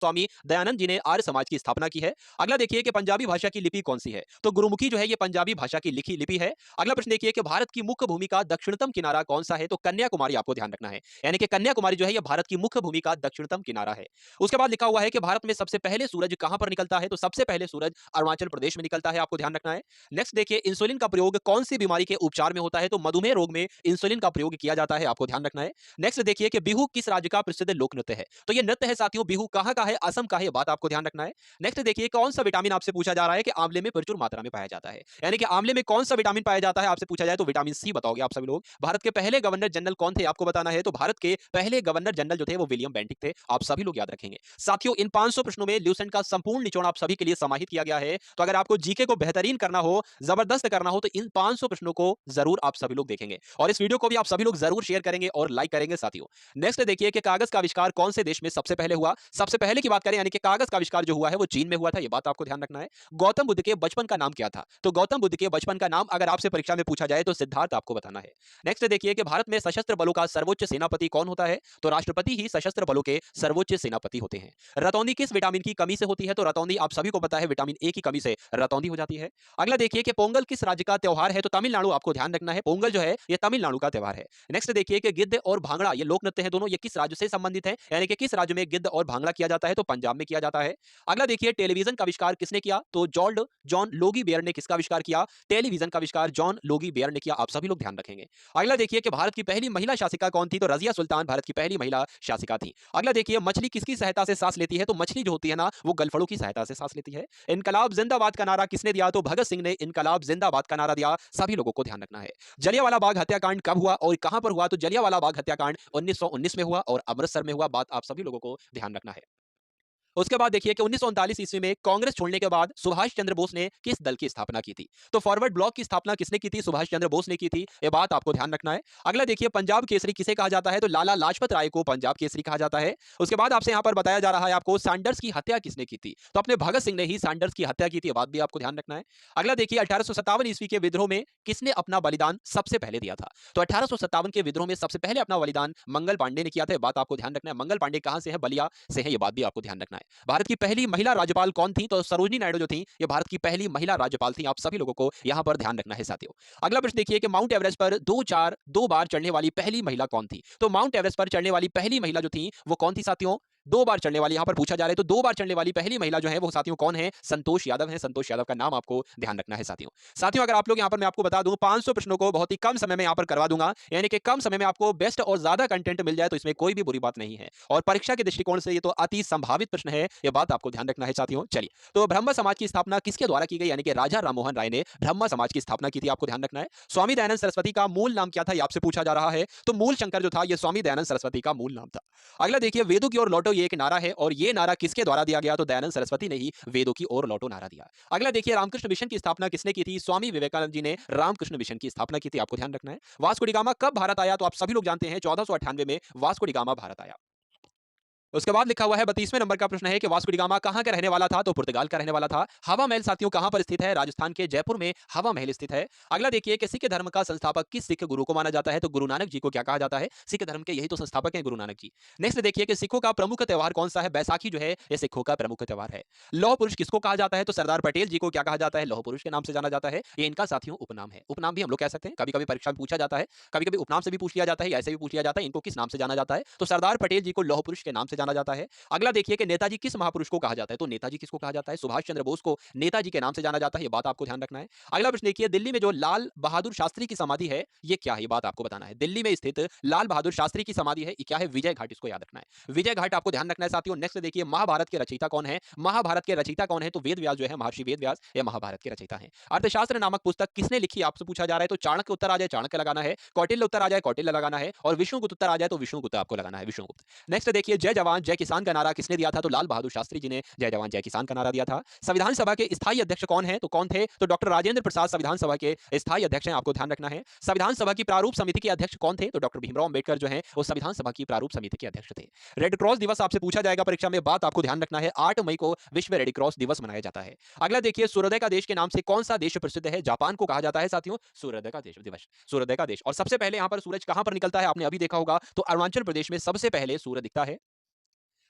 स्वामी दयानंद जी ने आर्य समाज की स्थापना की है। अगला देखिए कि पंजाबी भाषा की लिपि कौन सी है, तो गुरुमुखी जो है ये पंजाबी भाषा की लिखी लिपि है। अगला प्रश्न देखिए कि भारत की मुख्य भूमि का दक्षिणतम किनारा कौन सा है, तो कन्याकुमारी आपको ध्यान रखना है। यानी कि कन्याकुमारी जो है ये भारत की मुख्य भूमि का दक्षिणतम किनारा है। उसके बाद लिखा हुआ है कि भारत में सबसे पहले सूरज कहां पर निकलता है, तो सबसे पहले सूरज अरुणाचल प्रदेश में निकलता है, आपको ध्यान रखना है। नेक्स्ट देखिए इंसुलिन का प्रयोग कौन सी बीमारी के उपचार में होता है, तो मधुमेह रोग में इंसुलिन का प्रयोग किया जाता है, आपको ध्यान रखना है। नेक्स्ट देखिए कि बिहू किस राज्य का प्रसिद्ध लोक नृत्य है, तो ये नृत्य है साथियों बिहू कहां का है, असम का है, ये बात आपको ध्यान रखना है। नेक्स्ट देखिए कौन सा विटामिन आपसे पूछा जा रहा है कि आंवले में प्रचुर मात्रा में पाया जाता है, यानी कि आंवले में कौन सा विटामिन पाया जाता है आपसे पूछा जाए तो विटामिन सी बताओगे आप सभी लोग। भारत के पहले गवर्नर जनरल कौन थे आपको बताना है, तो भारत के पहले गवर्नर जनरल जो थे वो विलियम बेंटिक थे, आप सभी लोग याद रखेंगे। साथियों इन 500 प्रश्नों में ल्यूसेंट का संपूर्ण निचोड़ आप सभी के लिए समाहित किया गया है, तो अगर आपको जीके को बेहतरीन करना हो, जबरदस्त करना हो, तो इन 500 प्रश्नों को जरूर आप सभी लोग देखेंगे और इस वीडियो को भी आप सभी लोग जरूर शेयर करेंगे और लाइक करेंगे साथियों। नेक्स्ट देखिए कि कागज का आविष्कार कौन से देश में सबसे पहले हुआ, सबसे पहले की बात करें यानी कि कागज का आविष्कार जो हुआ है वो चीन में हुआ था, ये बात आपको ध्यान रखना है। गौतम बुद्ध के बचपन का नाम क्या था, तो गौतम बुद्ध के बचपन का नाम अगर आपसे परीक्षा में पूछा जाए तो सिद्धार्थ आपको बताना है। नेक्स्ट देखिए कि भारत में सशस्त्र बलों का सर्वोच्च सेनापति कौन होता है, तो राष्ट्रपति ही सशस्त्र बलों के सर्वोच्च सेनापति होते हैं। रतौंधी किस विटामिन की कमी से होती है, तो रतौंधी आप सभी को पता है विटामिन ए की कमी से रतौंधी हो जाती है। अगला देखिए कि पोंगल किस राज्य का त्योहार है, तो तमिलनाडु आपको ध्यान रखना है, पोंगल जो है ये तमिलनाडु का त्योहार है। नेक्स्ट देखिए कि गिद्ध और भांगड़ा ये लोक नृत्य है दोनों, ये किस राज्य से संबंधित है, यानी कि किस राज्य में गिद्ध और भांगड़ा किया जाता है, तो पंजाब में किया जाता है। अगला देखिए टेलीविजन का आविष्कार किसने किया, तो जॉर्ज जॉन लोगी बेयर ने किसका आविष्कार किया, टेलीविजन का आविष्कार जॉन लोगी बेयर ने किया, आप सभी लोग ध्यान रखेंगे। अगला देखिए कि भारत की पहली महिला शासिका कौन थी, तो रजिया सुल्तान भारत की पहली महिला शासिका थी। अगला देखिए मछली किसकी सहायता से सांस लेती है, तो मछली जो होती है ना वो गलफड़ों की सहायता से सांस लेती है। इनकलाब जिंदाबाद का नारा किसने दिया, तो भगत सिंह ने इनकलाब जिंदाबाद का नारा दिया, सभी लोगों को ध्यान रखना है। जलियांवाला बाग हत्याकांड कब हुआ और कहां पर हुआ, तो जलियांवाला बाग हत्याकांड 1919 में हुआ और अमृतसर में हुआ, बात आप सभी लोगों को ध्यान रखना है। उसके बाद देखिए कि 1939 ईस्वी में कांग्रेस छोड़ने के बाद सुभाष चंद्र बोस ने किस दल की स्थापना की थी, तो फॉरवर्ड ब्लॉक की स्थापना किसने की थी, सुभाष चंद्र बोस ने की थी, ये बात आपको ध्यान रखना है। अगला देखिए पंजाब केसरी किसे कहा जाता है, तो लाला लाजपत राय को पंजाब केसरी कहा जाता है। उसके बाद आपसे यहां पर बताया जा रहा है आपको सैंडर्स की हत्या किसने की थी, तो अपने भगत सिंह ने ही सैंडर्स की हत्या की थी, ये बात भी आपको ध्यान रखना है। अगला देखिए 1857 ईस्वी के विद्रोह में किसने अपना बलिदान सबसे पहले दिया था, तो 1857 के विद्रोह में सबसे पहले अपना बलिदान मंगल पांडे ने किया था, ये बात आपको ध्यान रखना है। मंगल पांडे कहां से है, बलिया से है, ये बात भी आपको ध्यान रखना है। भारत की पहली महिला राज्यपाल कौन थी, तो सरोजिनी नायडू जो थी ये भारत की पहली महिला राज्यपाल थी, आप सभी लोगों को यहां पर ध्यान रखना है साथियों। अगला प्रश्न देखिए कि माउंट एवरेस्ट पर दो बार चढ़ने वाली पहली महिला कौन थी, तो माउंट एवरेस्ट पर चढ़ने वाली पहली महिला जो थी वो कौन थी साथियों, दो बार चढ़ने वाली, यहां पर पूछा जा रहा है तो दो बार चढ़ने वाली पहली महिला जो है वो साथियों कौन है, संतोष यादव है, संतोष यादव का नाम आपको ध्यान रखना है साथियों। साथियों अगर आप लोग यहां पर मैं आपको बता दूं 500 प्रश्नों को बहुत ही कम समय में यहां पर करवा दूंगा, यानी कि कम समय में आपको बेस्ट और ज्यादा कंटेंट मिल जाए तो इसमें कोई भी बुरी बात नहीं है और परीक्षा के दृष्टिकोण से ये तो अति संभावित प्रश्न है, ये बात आपको ध्यान रखना है साथियों। चलिए तो ब्रह्म समाज की स्थापना किसके द्वारा की गई, यानी कि राजा राममोहन राय ने ब्रह्म समाज की स्थापना की थी, आपको ध्यान रखना है। स्वामी दयानंद सरस्वती का मूल नाम क्या था, ये आपसे पूछा जा रहा है, तो मूल शंकर जो था ये स्वामी दयानंद सरस्वती का मूल नाम था। अगला देखिए वेदों की ओर लौटो, ये एक नारा है और ये नारा किसके द्वारा दिया गया, तो दयानंद सरस्वती ने ही वेदों की ओर लौटो नारा दिया। अगला देखिए रामकृष्ण मिशन की स्थापना किसने की थी, स्वामी विवेकानंद जी ने रामकृष्ण मिशन की स्थापना की थी, आपको ध्यान रखना है। वास्को डी गामा कब भारत आया, तो आप सभी लोग जानते हैं 1498 में वास्को डी गामा भारत आया। उसके बाद लिखा हुआ है 32वें नंबर का प्रश्न है कि वास्को डी गामा कहां का रहने वाला था, तो पुर्तगाल का रहने वाला था। हवा महल साथियों कहां पर स्थित है, राजस्थान के जयपुर में हवा महल स्थित है। अगला देखिए कि सिख धर्म का संस्थापक किस सिख गुरु को माना जाता है, तो गुरु नानक जी को क्या कहा जाता है, सिख धर्म के यही तो संस्थापक हैं गुरु नानक जी। नेक्स्ट देखिए कि सिखों का प्रमुख त्योहार कौन सा है, बैसाखी जो है ये सिखों का प्रमुख त्योहार है। लौह पुरुष किसको कहा जाता है, तो सरदार पटेल जी को क्या कहा जाता है, लौह पुरुष के नाम से जाना जाता है, ये इनका साथियों उपनाम है। उपनाम भी हम लोग कह सकते हैं, कभी कभी परीक्षा में पूछा जाता है, कभी कभी उपनाम से भी पूछ लिया जाता है, ऐसे भी पूछ लिया जाता है इनको किस नाम से जाना जाता है, तो सरदार पटेल जी को लौह पुरुष के नाम से जाना जाता है। अगला देखिए कि नेताजी किस महापुरुष को कहा जाता है, तो नेताजी किसको कहा जाता है, सुभाष चंद्र बोस को नेताजी के नाम से जाना जाता है, ये बात आपको ध्यान रखना है। अगला प्रश्न देखिए दिल्ली में जो लाल बहादुर शास्त्री की समाधि है ये क्या है, ये बात आपको बताना है। दिल्ली में स्थित लाल बहादुर शास्त्री की समाधि है, ये क्या है, विजय घाट, इसको याद रखना है, विजय घाट आपको ध्यान रखना है साथियों। नेक्स्ट देखिए महाभारत के रचयिता कौन है, महाभारत के रचयिता कौन है, तो वेद व्यास जो है महर्षि वेद व्यास ये महाभारत के रचयिता है। अर्थशास्त्र नामक पुस्तक किसने लिखी आपसे पूछा जा रहा है, तो चाणक्य उत्तर आ जाए चाणक्य लगाना है, कौटिल्य उत्तर आ जाए कौटिल्य लगाना है और विष्णुगुप्त उत्तर आ जाए तो विष्णुगुप्त आपको लगाना है, विष्णुगुप्त। नेक्स्ट देखिए जय जवान जय किसान का नारा किसने दिया था, तो लाल बहादुर शास्त्री जी ने जय जवान जय किसान का नारा दिया था। संविधान सभा के स्थायी अध्यक्ष कौन है, तो कौन थे, तो डॉक्टर राजेंद्र प्रसाद संविधान सभा के स्थायी अध्यक्ष हैं, आपको ध्यान रखना है। संविधान सभा की प्रारूप समिति के अध्यक्ष कौन थे, तो डॉक्टर भीमराव अंबेडकर जो है वो संविधान सभा की प्रारूप समिति के अध्यक्ष थे। रेड क्रॉस दिवस आपसे पूछा जाएगा परीक्षा में, बात आपको ध्यान रखना है 8 मई को विश्व रेड क्रॉस दिवस मनाया जाता है। अगला देखिए सूर्योदय का देश के नाम से कौन सा देश प्रसिद्ध है, जापान को कहा जाता है साथियों सूर्योदय का देश दिवस, सूर्योदय का देश। और सबसे पहले यहां पर सूरज कहां पर निकलता है आपने अभी देखा होगा, तो अरुणाचल प्रदेश में सबसे पहले सूर्य दिखता है।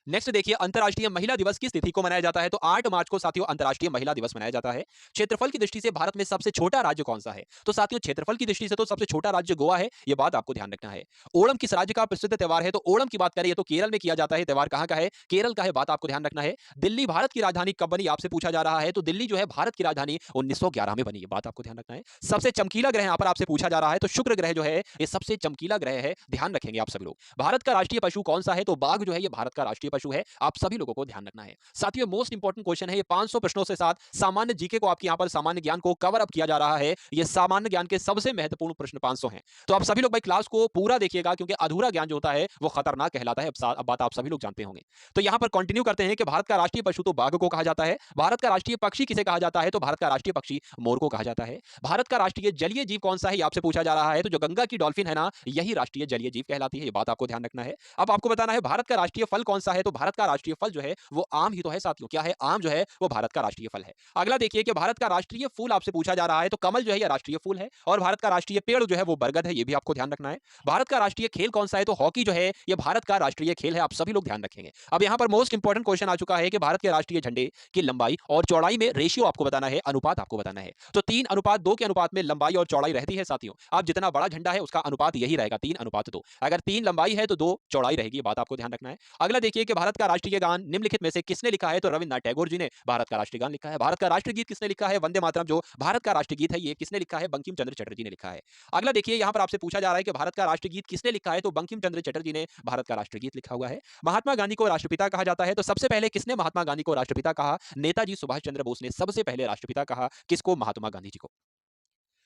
नेक्स्ट देखिए, अंतर्राष्ट्रीय महिला दिवस किस तिथि को मनाया जाता है? तो 8 मार्च को साथियों अंतर्राष्ट्रीय महिला दिवस मनाया जाता है। क्षेत्रफल की दृष्टि से भारत में सबसे छोटा राज्य कौन सा है? तो साथियों क्षेत्रफल की दृष्टि से तो सबसे छोटा राज्य गोवा है, ये बात आपको ध्यान रखना है। ओणम किस राज्य का प्रसिद्ध त्योहार है? तो ओणम की बात करें तो केरल में किया जाता है। त्योहार कहां का है? केरल का है, बात आपको ध्यान रखना है। दिल्ली भारत की राजधानी कब बनी? आपसे पूछा जा रहा है। तो दिल्ली जो है भारत की राजधानी 1911 में बनी है, बात आपको ध्यान रखना है। सबसे चमकीला ग्रह यहां पर आपसे पूछा जा रहा है, तो शुक्र ग्रह जो है ये सबसे चमकीला ग्रह है, ध्यान रखेंगे आप सभी लोग। भारत का राष्ट्रीय पशु कौन सा है? तो बाघ जो है ये भारत का राष्ट्रीय पशु है, आप सभी लोगों को ध्यान रखना है। साथियों मोस्ट इंपॉर्टेंट क्वेश्चन है ये, 500 प्रश्नों से साथ सामान्य जीके को आपके यहां पर सामान्य ज्ञान को कवर अप किया जा रहा है। ये सामान्य ज्ञान के सबसे महत्वपूर्ण प्रश्न 500 हैं। तो आप सभी लोग भाई क्लास को पूरा देखिएगा, क्योंकि अधूरा ज्ञान जो होता है वो खतरनाक कहलाता है। अब बात आप सभी लोग जानते होंगे। तो यहां पर कंटिन्यू करते हैं कि भारत का राष्ट्रीय पशु तो बाघ को कहा जाता है। भारत का राष्ट्रीय पक्षी किसे कहा जाता है? तो भारत का राष्ट्रीय पक्षी मोर को कहा जाता है। भारत का राष्ट्रीय जलीय जीव कौन सा है? आपसे पूछा जा रहा है। तो जो गंगा की डॉल्फिन है ना, यही राष्ट्रीय जलीय जीव कहलाती है, ये बात आपको ध्यान रखना है। अब आपको बताना है भारत का राष्ट्रीय फल कौन सा है? तो भारत का राष्ट्रीय फल जो है वो आम ही तो है साथियों। क्या है? आम जो है वो भारत का राष्ट्रीय फल है। अगला देखिए कि भारत का राष्ट्रीय फूल आपसे पूछा जा रहा है। तो कमल जो है ये राष्ट्रीय फूल है, और भारत का राष्ट्रीय पेड़ जो है वो बरगद है, ये भी आपको ध्यान रखना है। भारत का राष्ट्रीय खेल कौन सा है? तो हॉकी जो है ये भारत का राष्ट्रीय खेल है, आप सभी लोग ध्यान रखेंगे। अब यहाँ पर मोस्ट इंपॉर्टेंट क्वेश्चन आ चुका है कि भारत के राष्ट्रीय झंडे की लंबाई और चौड़ाई में रेशियो आपको बताना है, अनुपात आपको बताना है। तो 3:2 के अनुपात में लंबाई और चौड़ाई रहती है साथियों। आप जितना बड़ा झंडा है उसका अनुपात यही रहेगा, 3:2। अगर 3 लंबाई है तो 2 चौड़ाई रहेगी, बात आपको ध्यान रखना है। अगला देखिए कि भारत का राष्ट्रीय गान निम्नलिखित में से किसने लिखा है? तो रविन्द्रनाथ टैगोर जी ने भारत का राष्ट्रीय गान लिखा है। भारत का राष्ट्रीय गीत किसने लिखा है? वंदे मातरम जो भारत का राष्ट्रीय गीत है, ये किसने लिखा है? बंकिम चंद्र चटर्जी ने लिखा है। अगला देखिए यहाँ पर आपसे पूछा जा रहा है कि भारत का राष्ट्रीय गीत किसने लिखा है? तो बंकिम चंद्र चटर्जी ने भारत का राष्ट्रीय गीत लिखा हुआ है। महात्मा गांधी को राष्ट्रपिता कहा जाता है। तो सबसे पहले किसने महात्मा गांधी को राष्ट्रपिता कहा? नेताजी सुभाष चंद्र बोस ने सबसे पहले राष्ट्रपिता कहा। किसको? महात्मा गांधी जी को।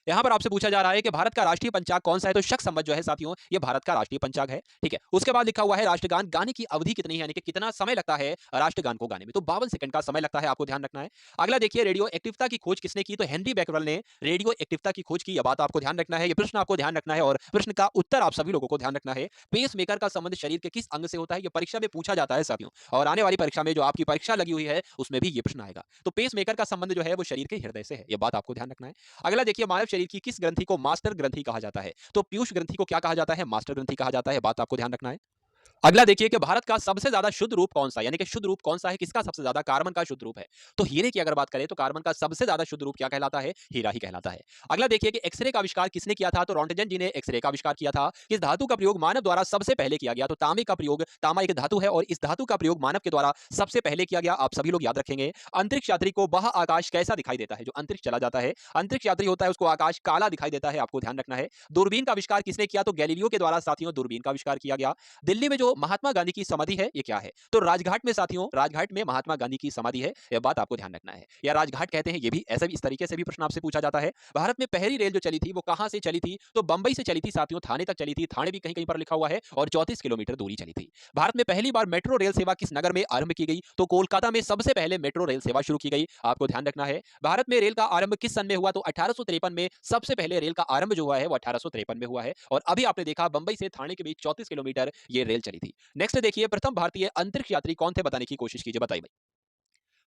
यहाँ पर आपसे पूछा जा रहा है कि भारत का राष्ट्रीय पंचांग कौन सा है? तो शक संवत जो है साथियों ये भारत का राष्ट्रीय पंचांग है, ठीक है। उसके बाद लिखा हुआ है राष्ट्रगान गाने की अवधि कितनी है, यानी कि कितना समय लगता है राष्ट्रगान को गाने में? तो 52 सेकंड का समय लगता है, आपको ध्यान रखना है। अगला देखिए, रेडियो एक्टिवता की खोज किसने की? तो हेनरी बैकवेल ने रेडियो एक्टिवता की खोज की, यह बात आपको ध्यान रखना है। ये प्रश्न आपको ध्यान रखना है और प्रश्न का उत्तर आप सभी लोगों को ध्यान रखना है। पेस मेकर का संबंध शरीर के किस अंग से होता है? ये परीक्षा में पूछा जाता है साथियों, और आने वाली परीक्षा में जो आपकी परीक्षा लगी हुई है उसमें भी ये प्रश्न आएगा। तो पेस मेकर का संबंध जो है वो शरीर के हृदय से है, यह बात आपको ध्यान रखना है। अगला देखिए, मानव शरीर की किस ग्रंथि को मास्टर ग्रंथि कहा जाता है? तो पीयूष ग्रंथि को क्या कहा जाता है? मास्टर ग्रंथि कहा जाता है, बात आपको ध्यान रखना है। अगला देखिए कि भारत का सबसे ज्यादा शुद्ध रूप कौन सा है, यानी कि शुद्ध रूप कौन सा है, किसका सबसे ज्यादा? कार्बन का शुद्ध रूप है। तो हीरे की अगर बात करें तो कार्बन का सबसे ज्यादा शुद्ध रूप क्या कहलाता है? हीरा ही कहलाता है। अगला देखिए कि एक्सरे का आविष्कार किसने किया था? तो रोंटगन जी ने एक्सरे का आविष्कार किया था। किस धातु का प्रयोग मानव द्वारा सबसे पहले किया गया? तो तांबे का प्रयोग, तांबा एक धातु है और इस धातु का प्रयोग मानव के द्वारा सबसे पहले किया गया, आप सभी लोग याद रखेंगे। अंतरिक्ष यात्री को बाह्य आकाश कैसा दिखाई देता है? जो अंतरिक्ष चला जाता है, अंतरिक्ष यात्री होता है, उसको आकाश काला दिखाई देता है, आपको ध्यान रखना है। दूरबीन का आविष्कार किसने किया? तो गैलीलियो के द्वारा साथियों दूरबीन का आविष्कार किया गया। दिल्ली में जो महात्मा गांधी की समाधि है ये क्या है? तो राजघाट में साथियों, राजघाट में महात्मा गांधी की समाधि है, यह बात आपको ध्यान रखना है। या राजघाट कहते हैं, ये भी ऐसे भी इस तरीके से भी प्रश्न आपसे पूछा जाता है। भारत में पहली रेल जो चली थी वो कहां से चली थी? तो बंबई से चली थी साथियों, थाने तक चली थी, थाने भी कहीं कहीं पर लिखा हुआ है, और 34 किलोमीटर दूरी चली थी। भारत में पहली बार मेट्रो रेल सेवा किस नगर में आरंभ की गई? तो कोलकाता में सबसे पहले मेट्रो रेल सेवा शुरू की गई, आपको ध्यान रखना है। भारत में रेल का आरंभ किस सन में हुआ? तो 1853 में सबसे पहले रेल का आरंभ जो हुआ है वो 1853 में हुआ है, और अभी आपने देखा बंबई से थाने के बीच 34 किलोमीटर ये रेल चली थी। नेक्स्ट देखिए, प्रथम भारतीय अंतरिक्ष यात्री कौन थे? बताने की कोशिश कीजिए, बताइए भाई।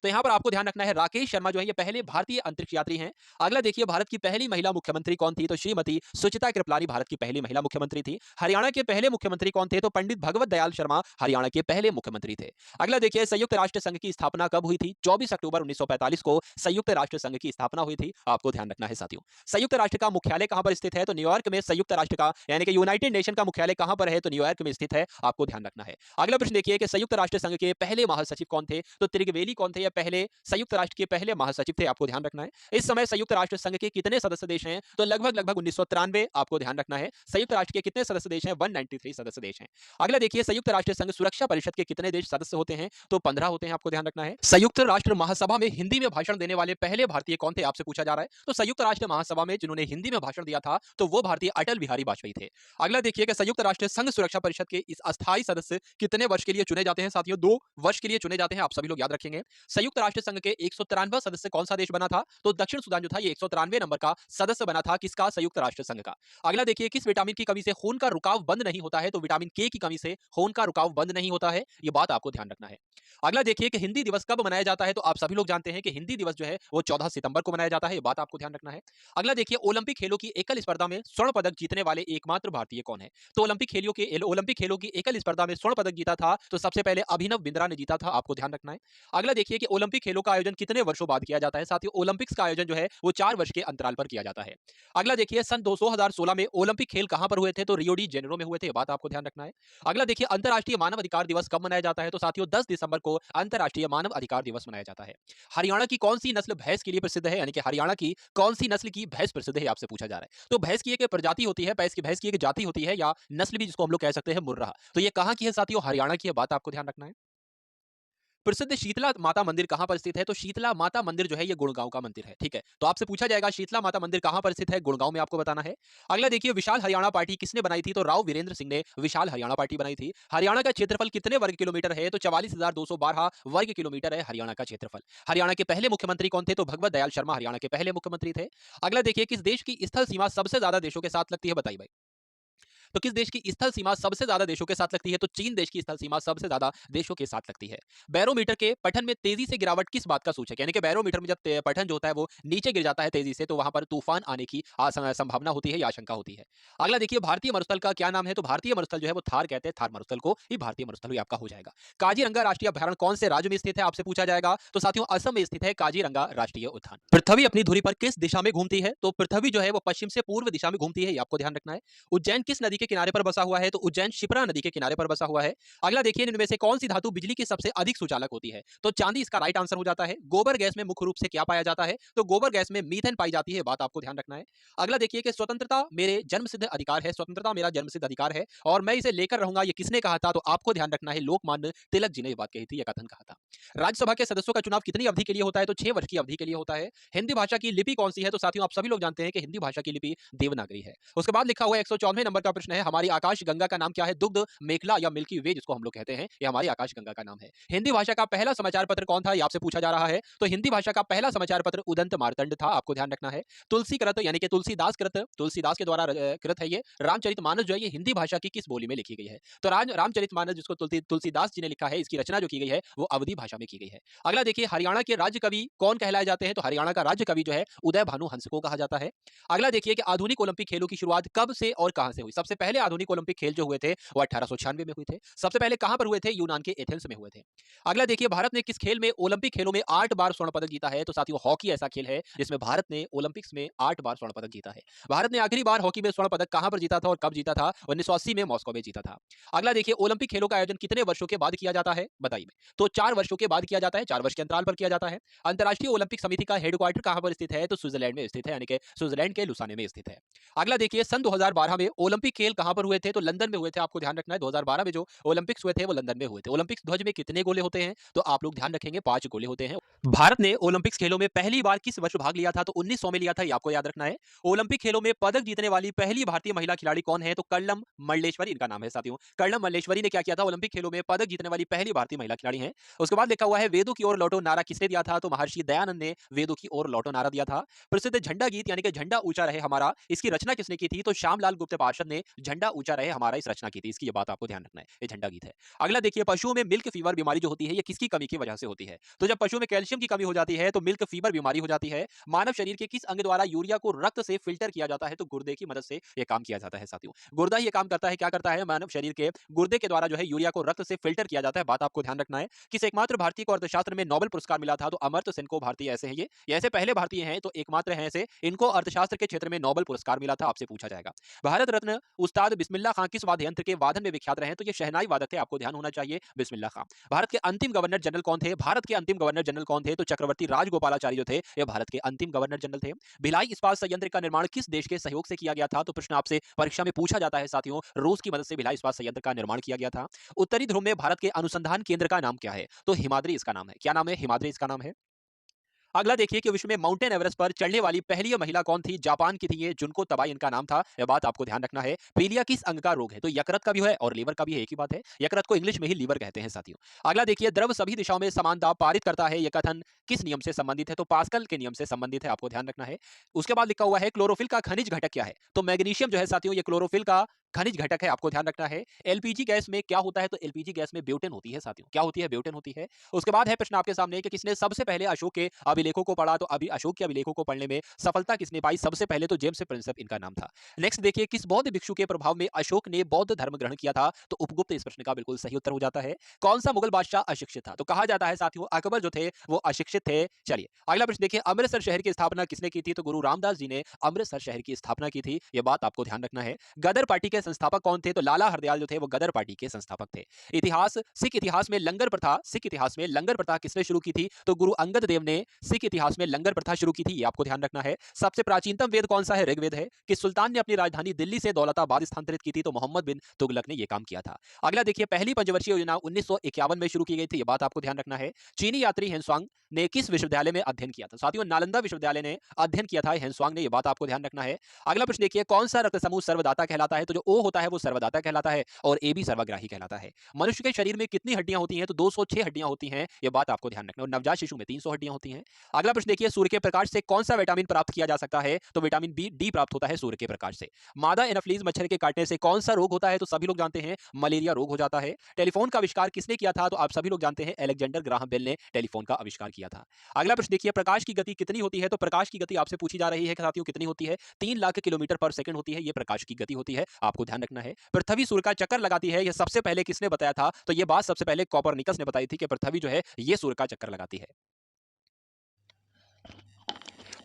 तो यहां पर आपको ध्यान रखना है राकेश शर्मा जो है ये पहले भारतीय अंतरिक्ष यात्री हैं। अगला देखिए, भारत की पहली महिला मुख्यमंत्री कौन थी? तो श्रीमती सुचिता कृपलानी भारत की पहली महिला मुख्यमंत्री थी। हरियाणा के पहले मुख्यमंत्री कौन थे? तो पंडित भगवत दयाल शर्मा हरियाणा के पहले मुख्यमंत्री थे। अगला देखिए, संयुक्त राष्ट्र संघ की स्थापना कब हुई थी? 24 अक्टूबर 1945 को संयुक्त राष्ट्र संघ की स्थापना हुई थी, आपको ध्यान रखना है साथियों। संयुक्त राष्ट्र का मुख्यालय कहां पर स्थित है? तो न्यूयॉर्क में संयुक्त राष्ट्र का, यानी कि यूनाइटेड नेशन का मुख्यालय कहां पर है? तो न्यूयॉर्क में स्थित है, आपको ध्यान रखना है। अगला प्रश्न देखिए कि संयुक्त राष्ट्र संघ के पहले महासचिव कौन थे? तो त्रिगवेली कौन थे? या पहले संयुक्त राष्ट्र के पहले महासचिव थे, आपको ध्यान रखना है। इस समय संयुक्त राष्ट्र संघ के कितने सदस्य देश हैं? तो लगभग 1993, आपको ध्यान रखना है। संयुक्त राष्ट्र के कितने सदस्य देश हैं? 193 सदस्य देश हैं। अगला देखिए, संयुक्त राष्ट्र संघ सुरक्षा परिषद के कितने देश सदस्य होते हैं? तो 15 होते हैं, आपको ध्यान रखना है। संयुक्त राष्ट्र महासभा में हिंदी में भाषण देने वाले पहले भारतीय कौन थे? आपसे पूछा जा रहा है। तो संयुक्त राष्ट्र महासभा में जिन्होंने हिंदी में भाषण दिया था तो वो भारतीय अटल बिहारी वाजपेयी थे। अगला देखिए कि संयुक्त राष्ट्र संघ सुरक्षा परिषद के इस अस्थायी सदस्य कितने वर्ष के लिए चुने जाते हैं? साथियों 2 वर्ष के लिए चुने जाते हैं, आप सभी लोग याद रखेंगे। संयुक्त राष्ट्र संघ के 193 सदस्य कौन सा देश बना था? तो दक्षिण सूडान जो था ये 193 नंबर का सदस्य बना था, किसका? संयुक्त राष्ट्र संघ का। अगला देखिए, किस विटामिन की कमी से खून का रुकाव बंद नहीं होता है? तो विटामिन के की कमी से खून का रुकाव बंद नहीं होता है, ये बात आपको ध्यान रखना है। अगला देखिए कि हिंदी दिवस कब मनाया जाता है? तो आप सभी लोग जानते हैं कि हिंदी दिवस जो है वो 14 सितंबर को मनाया जाता है, ये बात आपको ध्यान रखना है। अगला देखिए, ओलंपिक खेलों की एकल स्पर्धा में स्वर्ण पदक जीतने वाले एकमात्र भारतीय कौन है? तो ओलंपिक खेलों की एकल स्पर्धा में स्वर्ण पदक जीता था, तो सबसे पहले अभिनव बिंद्रा ने जीता था, आपको ध्यान रखना है। अगला देखिए कि ओलंपिक खेलों का आयोजन कितने वर्षों बाद किया जाता है? साथियों, ओलंपिक्स का आयोजन जो है वो 4 वर्ष के अंतराल पर किया जाता है। अगला देखिए, सन 2016 में ओलंपिक खेल कहां पर हुए थे? तो रियो डी जेनेरो में हुए थे, ये बात आपको ध्यान रखना है। अगला देखिए, अंतर्राष्ट्रीय मानव अधिकार दिवस कब मनाया जाता है? तो साथियों 10 दिसंबर को अंतर्राष्ट्रीय मानव अधिकार दिवस मनाया जाता है। हरियाणा की कौन सी नस्ल भैंस के लिए प्रसिद्ध है? यानी कि हरियाणा की कौन सी नस्ल की भैंस प्रसिद्ध है, आपसे पूछा जा रहा है। तो भैंस की एक प्रजाति होती है, भैंस की एक जाति होती है, या नस्ल भी जिसको हम लोग कह सकते हैं मुर्राह। तो ये कहां की है साथियों? हरियाणा की है, बात आपको ध्यान रखना है। प्रसिद्ध शीतला माता मंदिर कहां पर स्थित है? तो शीतला माता मंदिर जो है ये गुड़गांव का मंदिर है, ठीक है। तो आपसे पूछा जाएगा शीतला माता मंदिर कहां पर स्थित है? गुड़गांव में, आपको बताना है। अगला देखिए, विशाल हरियाणा पार्टी किसने बनाई थी? तो राव वीरेंद्र सिंह ने विशाल हरियाणा पार्टी बनाई थी। हरियाणा का क्षेत्रफल कितने वर्ग किलोमीटर है? तो 44,212 वर्ग किलोमीटर है हरियाणा का क्षेत्रफल। हरियाणा के पहले मुख्यमंत्री कौन थे? तो भगवत दयाल शर्मा हरियाणा के पहले मुख्यमंत्री थे। अगला देखिए, किस देश की स्थल सीमा सबसे ज्यादा देशों के साथ लगती है? बताइए भाई। तो किस देश की स्थल सीमा सबसे ज्यादा देशों के साथ लगती है? तो चीन देश की स्थल सीमा सबसे ज्यादा देशों के साथ लगती है। बैरोमीटर के पठन में तेजी से गिरावट किस बात का सूचक है? यानी कि बैरोमीटर में जब पठन जो होता है वो नीचे गिर जाता है तेजी से, तो वहां पर तूफान आने की संभावना होती है या आशंका होती है। अगला देखिए, भारतीय मरुस्थल का क्या नाम है? तो भारतीय मरुस्थल जो है वो थार कहते हैं, थार मरुस्थल को ही भारतीय मरुस्थल ही आपका हो जाएगा। काजीरंगा राष्ट्रीय अभ्यारण्य कौन से राज्य में स्थित है? आपसे पूछा जाएगा। तो साथियों, असम में स्थित है काजीरंगा राष्ट्रीय उद्यान। पृथ्वी अपनी धुरी पर किस दिशा में घूमती है? तो पृथ्वी जो है वो पश्चिम से पूर्व दिशा में घूमती है, ये आपको ध्यान रखना है। उज्जैन किस नदी के किनारे पर बसा हुआ है? तो उज्जैन शिप्रा नदी के किनारे पर बसा हुआ है। अगला देखिए, इनमें से कौन सी धातु बिजली की सबसे अधिक सुचालक होती है? तो चांदी इसका राइट आंसर हो जाता है। गोबर गैस में मुख्य रूप से क्या पाया जाता है? तो गोबर गैस में मीथेन पाई जाती है, बात आपको ध्यान रखना है। अगला देखिए कि स्वतंत्रता मेरे जन्मसिद्ध अधिकार है, स्वतंत्रता मेरा जन्मसिद्ध अधिकार है और मैं इसे लेकर रहूंगा, ये किसने कहा था? तो आपको ध्यान रखना है, लोकमान्य तिलक जी ने ये बात कही थी, यह कथन कहा था। राज्यसभा के सदस्यों का चुनाव कितनी अवधि के लिए होता है? तो 6 वर्ष की अवधि के लिए होता है। हिंदी भाषा की लिपि कौन सी है? तो साथियों, आप सभी लोग जानते हैं कि हिंदी भाषा की लिपि देवनागरी है। उसके बाद लिखा हुआ है 114वें नंबर का प्रश्न है, हमारी आकाश गंगा का नाम क्या है? दुग्ध मेखला या मिल्की वे जिसको हम लोग कहते हैं, ये हमारी आकाश गंगा का नाम है। हिंदी भाषा का पहला समाचार पत्र कौन था? ये आपसे पूछा जा रहा है। तो हिंदी भाषा का पहला समाचार पत्र उदंत मार्तंड था, आपको ध्यान रखना है। तुलसी कृत यानी कि तुलसीदास कृत, तुलसीदास के द्वारा कृत है ये। रामचरितमानस जो है ये हिंदी भाषा की किस बोली में लिखी गई है? तो रामचरितमानस जिसको तुलसीदास जी ने लिखा है, इसकी रचना जो की गई है वो अवधी भाषा में की गई है। अगला देखिए, हरियाणा के राज्य कवि कौन कहलाए जाते हैं? तो हरियाणा का राज्य कवि जो है उदय भानु हंस को कहा जाता है। अगला देखिए कि आधुनिक ओलंपिक खेलों की शुरुआत कब से और कहां से हुई? सबसे पहले आधुनिक ओलंपिक खेल जो हुए थे वो 1896 में हुए थे। सबसे पहले कहां पर हुए थे? यूनान के एथेंस में हुए थे। अगला देखिए, भारत ने किस खेल में ओलंपिक खेलों में 8 बार स्वर्ण पदक जीता है? तो साथियों, हॉकी ऐसा खेल है जिसमें भारत ने ओलंपिक्स में 8 बार स्वर्ण पदक जीता है। भारत ने आखिरी बार हॉकी में स्वर्ण पदक कहां पर जीता था और कब जीता था? 1980 में मॉस्को में जीता था। अगला देखिए, ओलंपिक खेलों का आयोजन कितने वर्षों के बाद किया जाता है? बताइए। तो 4 वर्षों के बाद किया जाता है, 4 वर्ष के अंतराल पर किया जाता है। अंतर्राष्ट्रीय ओलंपिक समिति का हेडक्वार्टर कहां पर स्थित है? तो स्विट्जरलैंड में स्थित है, यानी कि स्विट्जरलैंड के लुसाने में स्थित है। अगला देखिए, सन 2012 में ओलंपिक खेल कहां पर हुए थे? तो लंदन में हुए थे, आपको ध्यान रखना है। 2012 में जो ओलंपिक्स हुए थे वो लंदन में हुए थे। ओलंपिक्स ध्वज में कितने गोले होते हैं? तो आप लोग ध्यान रखेंगे, 5 गोले होते हैं। भारत ने ओलंपिक्स खेलों में पहली बार किस वर्ष भाग लिया था? तो 1900 में लिया था, ये आपको याद रखना है। ओलंपिक खेलों में पदक जीतने वाली पहली भारतीय महिला खिलाड़ी कौन है? तो कर्णम मल्लेश्वरी इनका नाम है साथियों। कर्णम मल्लेश्वरी ने क्या किया था? ओलंपिक खेलों में पदक जीतने वाली पहली भारतीय महिला खिलाड़ी है। उसके बाद लिखा हुआ है, वेदों की ओर लौटो नारा किसने दिया था? तो महर्षि दयानंद ने वेदों की ओर लौटो नारा दिया था। प्रसिद्ध झंडा गीत यानी कि झंडा ऊंचा रहे हमारा, इसकी रचना किसने की थी? तो श्यामलाल गुप्त पार्षद ने झंडा ऊंचा रहे हमारा इस रचना की थी। इसकी ये बात आपको ध्यान रखना है, ये झंडा गीत है। अगला देखिए, पशुओं में मिल्क फीवर बीमारी जो होती है ये किसकी कमी की वजह से होती है? तो जब पशुओं में कैल्शियम की कमी हो जाती है तो मिल्क फीवर बीमारी हो जाती है। मानव शरीर के किस अंग द्वारा यूरिया को रक्त से फिल्टर किया जाता है? तो गुर्दे की मदद से यह काम किया जाता है साथियों। गुर्दा ही ये काम करता है, क्या करता है? मानव शरीर के गुर्दे के द्वारा जो है यूरिया को रक्त से फिल्टर किया जाता है, बात आपको ध्यान रखना है। किस एकमात्र भारतीय को अर्थशास्त्र में नोबेल पुरस्कार मिला था? तो अमर्त्य सेन को भारतीय ऐसे हैं ये ऐसे पहले भारतीय हैं, तो एकमात्र हैं ऐसे, इनको अर्थशास्त्र के क्षेत्र में नोबेल पुरस्कार मिला था, आपसे पूछा जाएगा। भारत रत्न उस्ताद बिस्मिल्लाह खां किस वाद्य यंत्र के वादन में विख्यात रहे हैं? तो ये शहनाई वादक थे, आपको ध्यान होना चाहिए, बिस्मिल्लाह खां। भारत के अंतिम गवर्नर जनरल कौन थे? भारत के अंतिम गवर्नर जनरल कौन थे? तो चक्रवर्ती राजगोपालाचारी जो थे ये भारत के अंतिम गवर्नर जनरल थे। भिलाई इस्पात संयंत्र का निर्माण किस देश के सहयोग से किया गया था? तो प्रश्न आपसे परीक्षा में पूछा जाता है साथियों, रूस की मदद से भिलाई इस्पात संयंत्र का निर्माण किया गया था। उत्तरी ध्रुव में भारत के अनुसंधान केंद्र का नाम क्या है? तो हिमाद्री इसका नाम है। क्या नाम है? हिमाद्री इसका नाम है। अगला देखिए कि विश्व में माउंटेन एवरेस्ट पर चढ़ने वाली पहली महिला कौन थी? जापान की थी ये, जुनको तबाई इनका नाम था। यह बात आपको ध्यान रखना है। पीलिया किस अंग का रोग है? तो यकृत का भी है और लीवर का भी है, एक ही बात है। यकृत को इंग्लिश में ही लीवर कहते हैं साथियों। अगला देखिए, द्रव सभी दिशाओं में समान दाब पारित करता है, यह कथन किस नियम से संबंधित है? तो पास्कल के नियम से संबंधित है, आपको ध्यान रखना है। उसके बाद लिखा हुआ है क्लोरोफिल का खनिज घटक क्या है? तो मैग्नीशियम जो है साथियों, ये क्लोरोफिल का खनिज घटक है, आपको ध्यान रखना है। एलपीजी गैस में क्या होता है? तो एलपीजी गैस में ब्यूटेन होती है साथियों। क्या होती है? ब्यूटेन होती है। उसके बाद है प्रश्न आपके सामने कि किसने सबसे पहले अशोक के अभिलेखों को पढ़ा? तो अभी अशोक के अभिलेखों को पढ़ने में सफलता किसने पाई? सबसे पहले तो जेम्स प्रिंसेप इनका नाम था। नेक्स्ट देखिए, किस बौद्ध भिक्षु के प्रभाव में अशोक ने बौद्ध धर्म ग्रहण किया था? तो उपगुप्त इस प्रश्न का बिल्कुल सही उत्तर हो जाता है। कौन सा मुगल बादशाह अशिक्षित था? तो कहा जाता है साथियों अकबर जो थे वो अशिक्षित थे। चलिए अगला प्रश्न देखिए, अमृतसर शहर की स्थापना किसने की थी? तो गुरु रामदास जी ने अमृतसर शहर की स्थापना की थी। यह बात आपको ध्यान रखना है। गदर पार्टी के संस्थापक कौन थे? तो लाला हरदयाल जो थे वो गदर पार्टी के संस्थापक थे। इतिहास, सिख इतिहास में लंगर प्रथा, सिख इतिहास में लंगर प्रथा किसने शुरू की थी? तो गुरु अंगद देव ने सिख इतिहास में लंगर प्रथा शुरू की थी, ये आपको ध्यान रखना है। सबसे प्राचीनतम वेद कौन सा है? ऋग्वेद है। किस सुल्तान ने अपनी राजधानी दिल्ली से दौलताबाद स्थानांतरित की थी? तो मोहम्मद बिन तुगलक ने यह काम किया था। अगला देखिए, पहली पंचवर्षीय योजना 1951 में शुरू की गई थी, यह बात आपको ध्यान रखना है। चीनी यात्री हेनसुआंग ने किस विश्वविद्यालय में अध्ययन किया था? साथियों नालंदा विश्वविद्यालय ने अध्ययन किया था हेनसुआंग ने, यह बात आपको ध्यान रखना है। अगला प्रश्न देखिए, कौन सा रक्त समूह सर्वदाता कहलाता है? तो जो ओ होता है वो सर्वदाता कहलाता है और ए भी सर्वग्राही कहलाता है। मनुष्य के शरीर में कितनी हड्डियां होती हैं? तो 206 हड्डियां होती हैं, यह बात आपको ध्यान रखना है। और नवजात शिशु में 300 हड्डियां होती हैं। अगला प्रश्न देखिए, सूर्य के प्रकाश से कौन सा विटामिन प्राप्त किया जा सकता है? तो विटामिन बी डी प्राप्त होता है सूर्य के प्रकाश से। मादा एनोफ्लीज मच्छर के काटने से कौन सा रोग होता है? तो सभी लोग जानते हैं मलेरिया रोग हो जाता है। टेलीफोन का आविष्कार किसने किया था? तो आप सभी लोग जानते हैं अलेक्जेंडर ग्राहम बेल ने टेलीफोन का आविष्कार किया था। अगला प्रश्न देखिए, प्रकाश की गति कितनी होती है? तो प्रकाश की गति आपसे पूछी जा रही है कि साथियों कितनी होती है? 3 लाख किलोमीटर पर सेकंड होती है, यह प्रकाश की गति होती है, आपको ध्यान रखना है। पृथ्वी सूर्य का चक्कर लगाती है, यह सबसे पहले किसने बताया था? तो यह बात सबसे पहले कोपरनिकस ने बताई थी कि पृथ्वी जो है यह सूर्य का चक्कर लगाती है।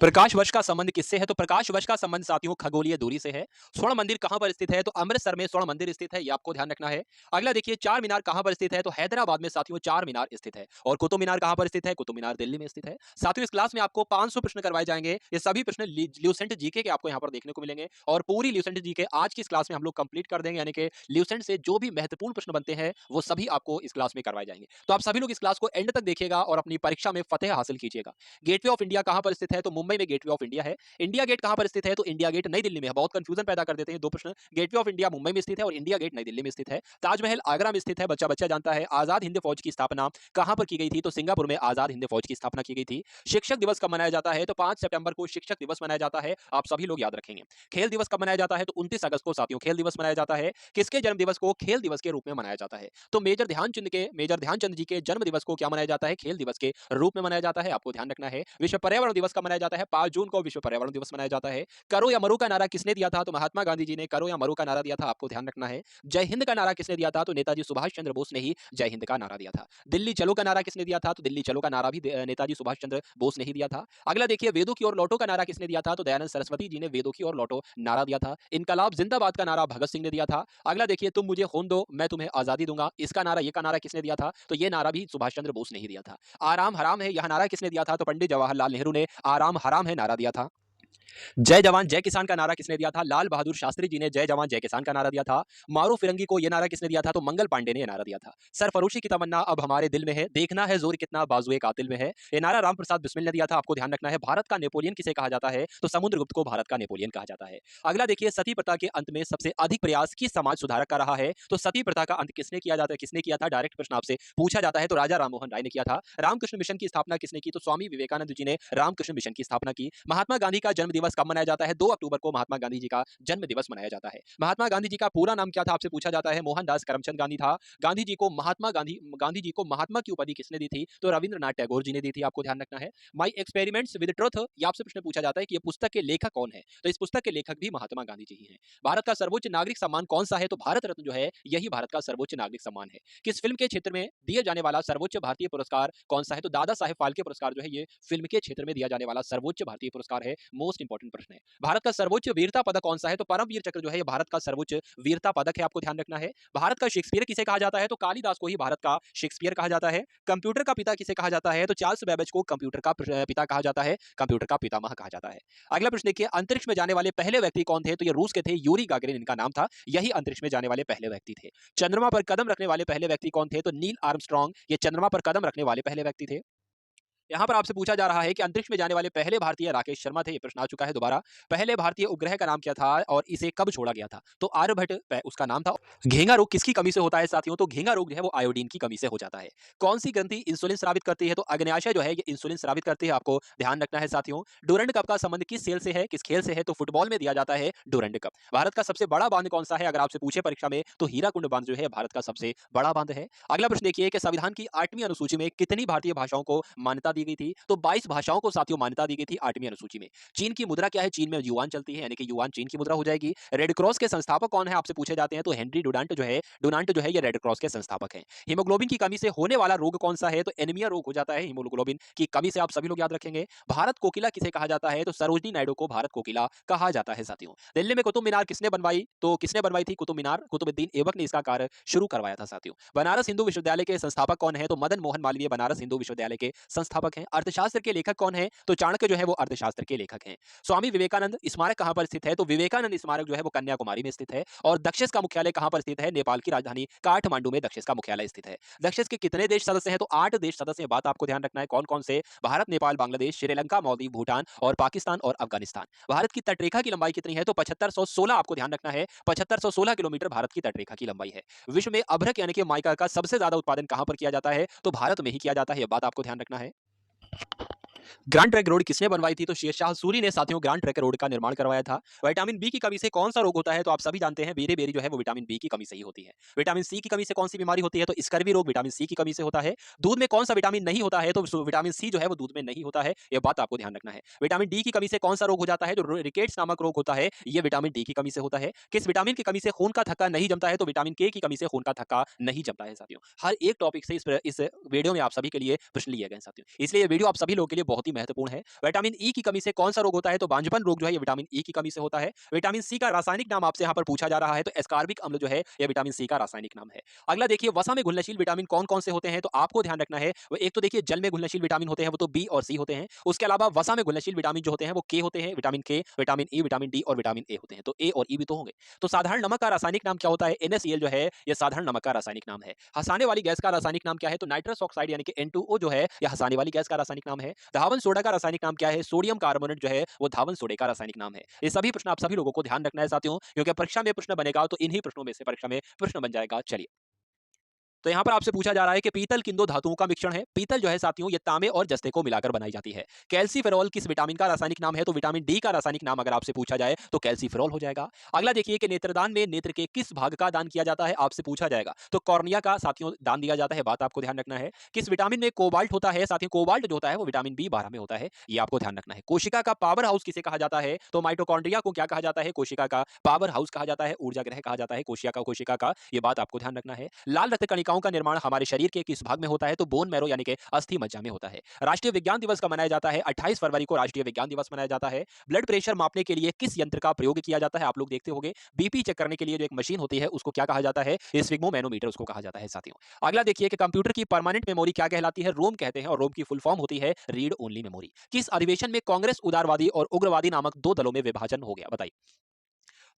प्रकाश वर्ष का संबंध किससे है? तो प्रकाश वर्ष का संबंध साथियों खगोलीय दूरी से है। स्वर्ण मंदिर कहां पर स्थित है? तो अमृतसर में स्वर्ण मंदिर स्थित है, ये आपको ध्यान रखना है। अगला देखिए, चार मीनार कहां पर स्थित है? तो हैदराबाद में साथियों चार मीनार स्थित है। और कुतुब मीनार कहां पर स्थित है? कुतुब मीनार दिल्ली में स्थित है। साथियों इस क्लास में आपको 500 प्रश्न करवाए जाएंगे। ये सभी प्रश्न ल्यूसेंट जीके के आपको यहाँ पर देखने को मिलेंगे और पूरी ल्यूसेंट जीके आज की इस क्लास में हम लोग कंप्लीट कर देंगे, यानी कि ल्यूसेंट से जो भी महत्वपूर्ण प्रश्न बनते हैं वो सभी आपको इस क्लास में करवाए जाएंगे। तो आप सभी लोग इस क्लास को एंड तक देखिएगा और अपनी परीक्षा में फतेह हासिल कीजिएगा। गेटवे ऑफ इंडिया कहां पर स्थित है? तो मुंबई में गेटवे ऑफ इंडिया है। इंडिया गेट कहां पर स्थित है? तो इंडिया गेट नई दिल्ली में है। बहुत कंफ्यूजन पैदा कर देते हैं दो प्रश्न। गेटवे ऑफ इंडिया मुंबई में स्थित है और इंडिया गेट नई दिल्ली में स्थित है। ताजमहल आगरा में स्थित है, बच्चा बच्चा जानता है। आजाद हिंद फौज की स्थापना कहां पर की गई थी? तो सिंगापुर में आजाद हिंद फौज की स्थापना की गई थी। शिक्षक दिवस कब मनाया जाता है? तो 5 सितंबर को शिक्षक दिवस मनाया जाता है, आप सभी लोग याद रखेंगे। खेल दिवस कब मनाया जाता है? तो 29 अगस्त को साथियों खेल दिवस मनाया जाता है। किसके जन्म दिवस को खेल दिवस के रूप में मनाया जाता है? तो मेजर ध्यानचंद जी के जन्म दिवस को क्या मनाया जाता है? खेल दिवस के रूप में मनाया जाता है, आपको ध्यान रखना है। विश्व पर्यावरण दिवस कब मनाया जाता है? 5 जून को विश्व पर्यावरण दिवस मनाया जाता है। करो या मरो का नारा किसने दिया था? तो महात्मा गांधी जी ने करो या मरो का नारा दिया था, आपको ध्यान रखना है। जय हिंद का नारा किसने दिया था? तो नेताजी सुभाष चंद्र बोस ने ही जय हिंद का नारा दिया था। दिल्ली चलो का नारा किसने दिया था? तो दिल्ली चलो का नारा भी नेताजी सुभाष चंद्र बोस ने ही दिया था। अगला देखिए, वेदों की ओर लौटो का नारा किसने दिया था? तो दयानंद सरस्वती जी ने वेदों की ओर लौटो नारा दिया था। इनकलाब जिंदाबाद का नारा भगत सिंह ने दिया था। अगला देखिए, तुम मुझे खून दो मैं तुम्हें आजादी दूंगा, इसका नारा, ये का नारा किसने दिया था? तो ये नारा भी सुभाष चंद्र बोस ने ही दिया था। आराम हराम है, यह नारा किसने दिया था? तो पंडित जवाहरलाल नेहरू ने आराम हराम है नारा दिया था। जय जवान जय किसान का नारा किसने दिया था? लाल बहादुर शास्त्री जी ने जय जवान जय किसान का नारा दिया था। मारो फिरंगी को यह नारा किसने दिया था? तो मंगल पांडे ने यह नारा दिया था। सरफरोशी की तमन्ना अब हमारे दिल में है, देखना है जोर कितना बाजुए कातिल में है, ये नारा रामप्रसाद बिस्मिल ने दिया था, आपको ध्यान रखना है। भारत का नेपोलियन किसे कहा जाता है? तो समुद्रगुप्त को भारत का नेपोलियन कहा जाता है। अगला देखिए, सती प्रथा के अंत में सबसे अधिक प्रयास किस समाज सुधारक का रहा है? तो सती प्रथा का अंत किसने किया जाता है, किसने किया था? डायरेक्ट प्रश्न आपसे पूछा जाता है, तो राजा राममोहन राय ने किया था। रामकृष्ण मिशन की स्थापना किसने की? तो स्वामी विवेकानंद जी ने रामकृष्ण मिशन की स्थापना की। महात्मा गांधी का जन्म दिवस कब मनाया जाता है? 2 अक्टूबर को महात्मा गांधी जी का जन्म दिवस मनाया जाता है। महात्मा गांधी जी का पूरा नाम क्या था? आपसे पूछा जाता है। मोहनदास करमचंद गांधी था। गांधी जी को महात्मा की उपाधि किसने दी थी? तो रविंद्रनाथ टैगोर जी ने दी थी, आपको ध्यान रखना है। माई एक्सपेरिमेंट्स विद ट्रुथ, ये आपसे प्रश्न पूछा जाता है कि ये पुस्तक के लेखक कौन है? तो इस पुस्तक के लेखक भी महात्मा गांधी जी ही हैं। भारत का सर्वोच्च नागरिक सम्मान कौन सा है? तो भारत रत्न जो है यही भारत का सर्वोच्च नागरिक सम्मान है। किस फिल्म के क्षेत्र में दिए जाने वाला सर्वोच्च भारतीय पुरस्कार कौन सा है? तो दादा साहेब फाल्के पुरस्कार जो है ये फिल्म के क्षेत्र में दिया जाने वाला सर्वोच्च भारतीय पुरस्कार है। मोस्ट इंपॉर्टेंट प्रश्न है। भारत का सर्वोच्च वीरता पदक कौन सा है? तो परमवीर चक्र जो है ये भारत का सर्वोच्च वीरता पदक है, आपको ध्यान रखना है। भारत का शेक्सपियर किसे कहा जाता है? तो कालिदास को ही भारत का शेक्सपियर कहा जाता है। कंप्यूटर का पिता किसे कहा जाता है? तो चार्ल्स बेबेज को कंप्यूटर का पिता कहा जाता है, कंप्यूटर का पितामह कहा जाता है। अगला प्रश्न देखिए, अंतरिक्ष में जाने वाले पहले व्यक्ति कौन थे? तो ये रूस के थे, यूरी गागरिन इनका नाम था। यही अंतरिक्ष में जाने वाले पहले व्यक्ति थे। चंद्रमा पर कदम रखने वाले पहले व्यक्ति कौन थे? तो नील आर्मस्ट्रांग, ये चंद्रमा पर कदम रखने वाले पहले व्यक्ति थे। यहाँ पर आपसे पूछा जा रहा है कि अंतरिक्ष में जाने वाले पहले भारतीय राकेश शर्मा थे। ये प्रश्न आ चुका है दोबारा। पहले भारतीय उपग्रह का नाम क्या था और इसे कब छोड़ा गया था? तो आर्यभट्ट उसका नाम था। घेंगा रोग किसकी कमी से होता है साथियों? तो घेंगा रोग जो है वो आयोडीन की कमी से हो जाता है। कौन सी ग्रंथि इंसुलिन स्रावित करती है? तो अग्न्याशय जो है ये इंसुलिन स्रावित करती है, आपको ध्यान रखना है साथियों। डुरंड कप का संबंध किस खेल से है? किस खेल से है? तो फुटबॉल में दिया जाता है डुरंड कप। भारत का सबसे बड़ा बांध कौन सा है? अगर आपसे पूछे परीक्षा में तो हीराकुंड बांध जो है भारत का सबसे बड़ा बांध है। अगला प्रश्न देखिए कि संविधान की 8वीं अनुसूची में कितनी भारतीय भाषाओं को मान्यता दी गई थी? तो 22 भाषाओं को साथियों मान्यता दी गई थी 8वीं अनुसूची में। चीन की मुद्रा क्या है? चीन में युआन चलती है, यानी कि युआन चीन की मुद्रा हो जाएगी। रेड क्रॉस के संस्थापक कौन है? आपसे पूछे जाते हैं तो हेनरी डुनांट जो है ये रेड क्रॉस के संस्थापक हैं। हीमोग्लोबिन की कमी से होने वाला रोग कौन सा है? तो एनीमिया रोग हो जाता है हीमोग्लोबिन की कमी से, आप सभी लोग याद रखेंगे। भारत कोकिला किसे कहा जाता है? तो सरोजिनी नायडू को भारत कोकिला कहा जाता है साथियों। दिल्ली में कुतुब मीनार किसने बनवाई? तो किसने बनवाई थी कुतुब मीनार? कुतुबुद्दीन ऐबक ने इसका कार्य शुरू करवाया था साथियों। बनारस हिंदू विश्वविद्यालय के संस्थापक कौन है? तो मदन मोहन मालवीय बनारस हिंदू विश्वविद्यालय के संस्थापक हैं। अर्थशास्त्र के लेखक कौन है? तो चाणक्य जो है वो अर्थशास्त्र के लेखक हैं। स्वामी विवेकानंद स्मारक कहां पर स्थित है? तो विवेकानंद स्मारक जो है वो कन्याकुमारी में स्थित है। और दक्षिस का मुख्यालय कहां पर स्थित है? नेपाल की राजधानी काठमांडू में दक्षिस का मुख्यालय स्थित है। दक्षिस के कितने देश सदस्य हैं? तो 8 देश सदस्य हैं। बात आपको ध्यान रखना है कौन कौन से? भारत, नेपाल, बांग्लादेश, श्रीलंका, मालदीव, भूटान और पाकिस्तान और अफगानिस्तान। भारत की तटरेखा की लंबाई कितनी है? तो 7516, आपको ध्यान रखना है 7516 किलोमीटर भारत की तटरेखा की लंबाई है। विश्व में अभ्रक यानी कि माइका का सबसे ज्यादा उत्पादन कहां पर किया जाता है? तो भारत में ही किया जाता है। यह बात आपको ध्यान रखना है। ग्रैंड ट्रंक रोड किसने बनवाई थी? तो शेरशाह सूरी ने साथियों ग्रैंड ट्रंक रोड का निर्माण करवाया था। विटामिन बी की कमी से कौन सा रोग होता है? तो आप सभी जानते हैं बेरी जो है वो विटामिन बी की कमी से ही होती है। विटामिन सी की कमी से कौन सी बीमारी होती है? तो स्कर्वी रोग विटामिन सी की कमी से होता है। दूध में कौन सा विटामिन नहीं होता है? तो विटामिन सी जो है वो दूध में नहीं होता है। यह बात आपको ध्यान रखना है। विटामिन डी की कमी से कौन सा रोग हो जाता है? जो रिकेट्स नामक रोग होता है ये विटामिन डी की कमी से होता है। किस विटामिन की कमी से खून का थक्का नहीं जमता है? तो विटामिन के की कमी से खून का थक्का नहीं जमता है साथियों। हर एक टॉपिक से इस वीडियो में आप सभी के लिए प्रश्न लिए गए साथियों, इसलिए ये वीडियो आप सभी लोगों के लिए बहुत ही महत्वपूर्ण है। विटामिन ई की कमी से कौन सा रोग होता है? तो बांझपन रोग जो है ये विटामिन ई की कमी से होता है। विटामिन सी का रासायनिक नाम आपसे यहाँ पर पूछा जा रहा है, तो एस्कॉर्बिक अम्ल जो है ये विटामिन सी का रासायनिक नाम है। अगला देखिए वसा में घुलनशील विटामिन कौन कौन से होते हैं? तो आपको ध्यान रखना है वो एक तो देखिए जल में घुलनशील विटामिन होते हैं वो तो बी और सी होते हैं। उसके अलावा वसा में घुलनशील विटामिन जो होते हैं वो के होते हैं, विटामिन के, विटामिन ई, विटामिन डी और विटामिन ए होते हैं। तो ए और ई भी तो होंगे। तो साधारण नमक का रासायनिक नाम क्या होता है? NaCl जो है ये साधारण नमक का रासायनिक नाम है। हंसाने वाली गैस का रासायनिक नाम क्या है? तो नाइट्रस ऑक्साइड यानी कि N2O जो है यह हंसाने वाली गैस का रासायनिक नाम है। धावन सोडा का रासायनिक नाम क्या है? सोडियम कार्बोनेट जो है वो धावन सोडे का रासायनिक नाम है। ये सभी प्रश्न आप सभी लोगों को ध्यान रखना है साथियों, क्योंकि परीक्षा में प्रश्न बनेगा तो इन्हीं प्रश्नों में से परीक्षा में प्रश्न बन जाएगा। चलिए, तो यहाँ पर आपसे पूछा जा रहा है कि पीतल किन दो धातुओं का मिश्रण है? पीतल जो है साथियों ये तांबे और जस्ते को मिलाकर बनाई जाती है। कैल्सीफेरॉल किस विटामिन का रासायनिक नाम है? तो विटामिन डी का रासायनिक नाम अगर आपसे पूछा जाए तो कैल्सीफेरॉल हो जाएगा। अगला देखिए कि नेत्रदान में नेत्र के किस भाग का दान किया जाता है? आपसे पूछा जाएगा तो कॉर्निया का साथियों दान दिया जाता है। बात आपको ध्यान रखना है। किस विटामिन में कोबाल्ट होता है? साथियों कोबाल्ट जो होता है वो विटामिन B12 में होता है, ये आपको ध्यान रखना है। कोशिका का पावर हाउस किसे कहा जाता है? तो माइटोकॉन्ड्रिया को क्या कहा जाता है? कोशिका का पावर हाउस कहा जाता है, ऊर्जा ग्रह कहा जाता है कोशिका का, ये बात आपको ध्यान रखना है। लाल रक्त कणिकाओं का निर्माण हमारे शरीर के किस भाग में होता है? तो बोन मैरो यानी कि अस्थि मज्जा में होता है। राष्ट्रीय विज्ञान दिवस कब मनाया जाता है? 28 फरवरी को राष्ट्रीय विज्ञान दिवस मनाया जाता है। ब्लड प्रेशर मापने के लिए किस यंत्र का प्रयोग किया जाता है? आप लोग देखते होंगे बीपी चेक करने के लिए जो एक मशीन होती है उसको क्या कहा जाता है? स्फिग्मोमैनोमीटर उसको कहा जाता है साथियों। अगला देखिए कि कंप्यूटर की परमानेंट मेमोरी क्या कहलाती है? रोम कहते हैं, और रोम की फुल फॉर्म होती है रीड ओनली मेमोरी। किस अधिवेशन में कांग्रेस उदारवादी और उग्रवादी नामक दो दलों में विभाजन हो गया? बताइए।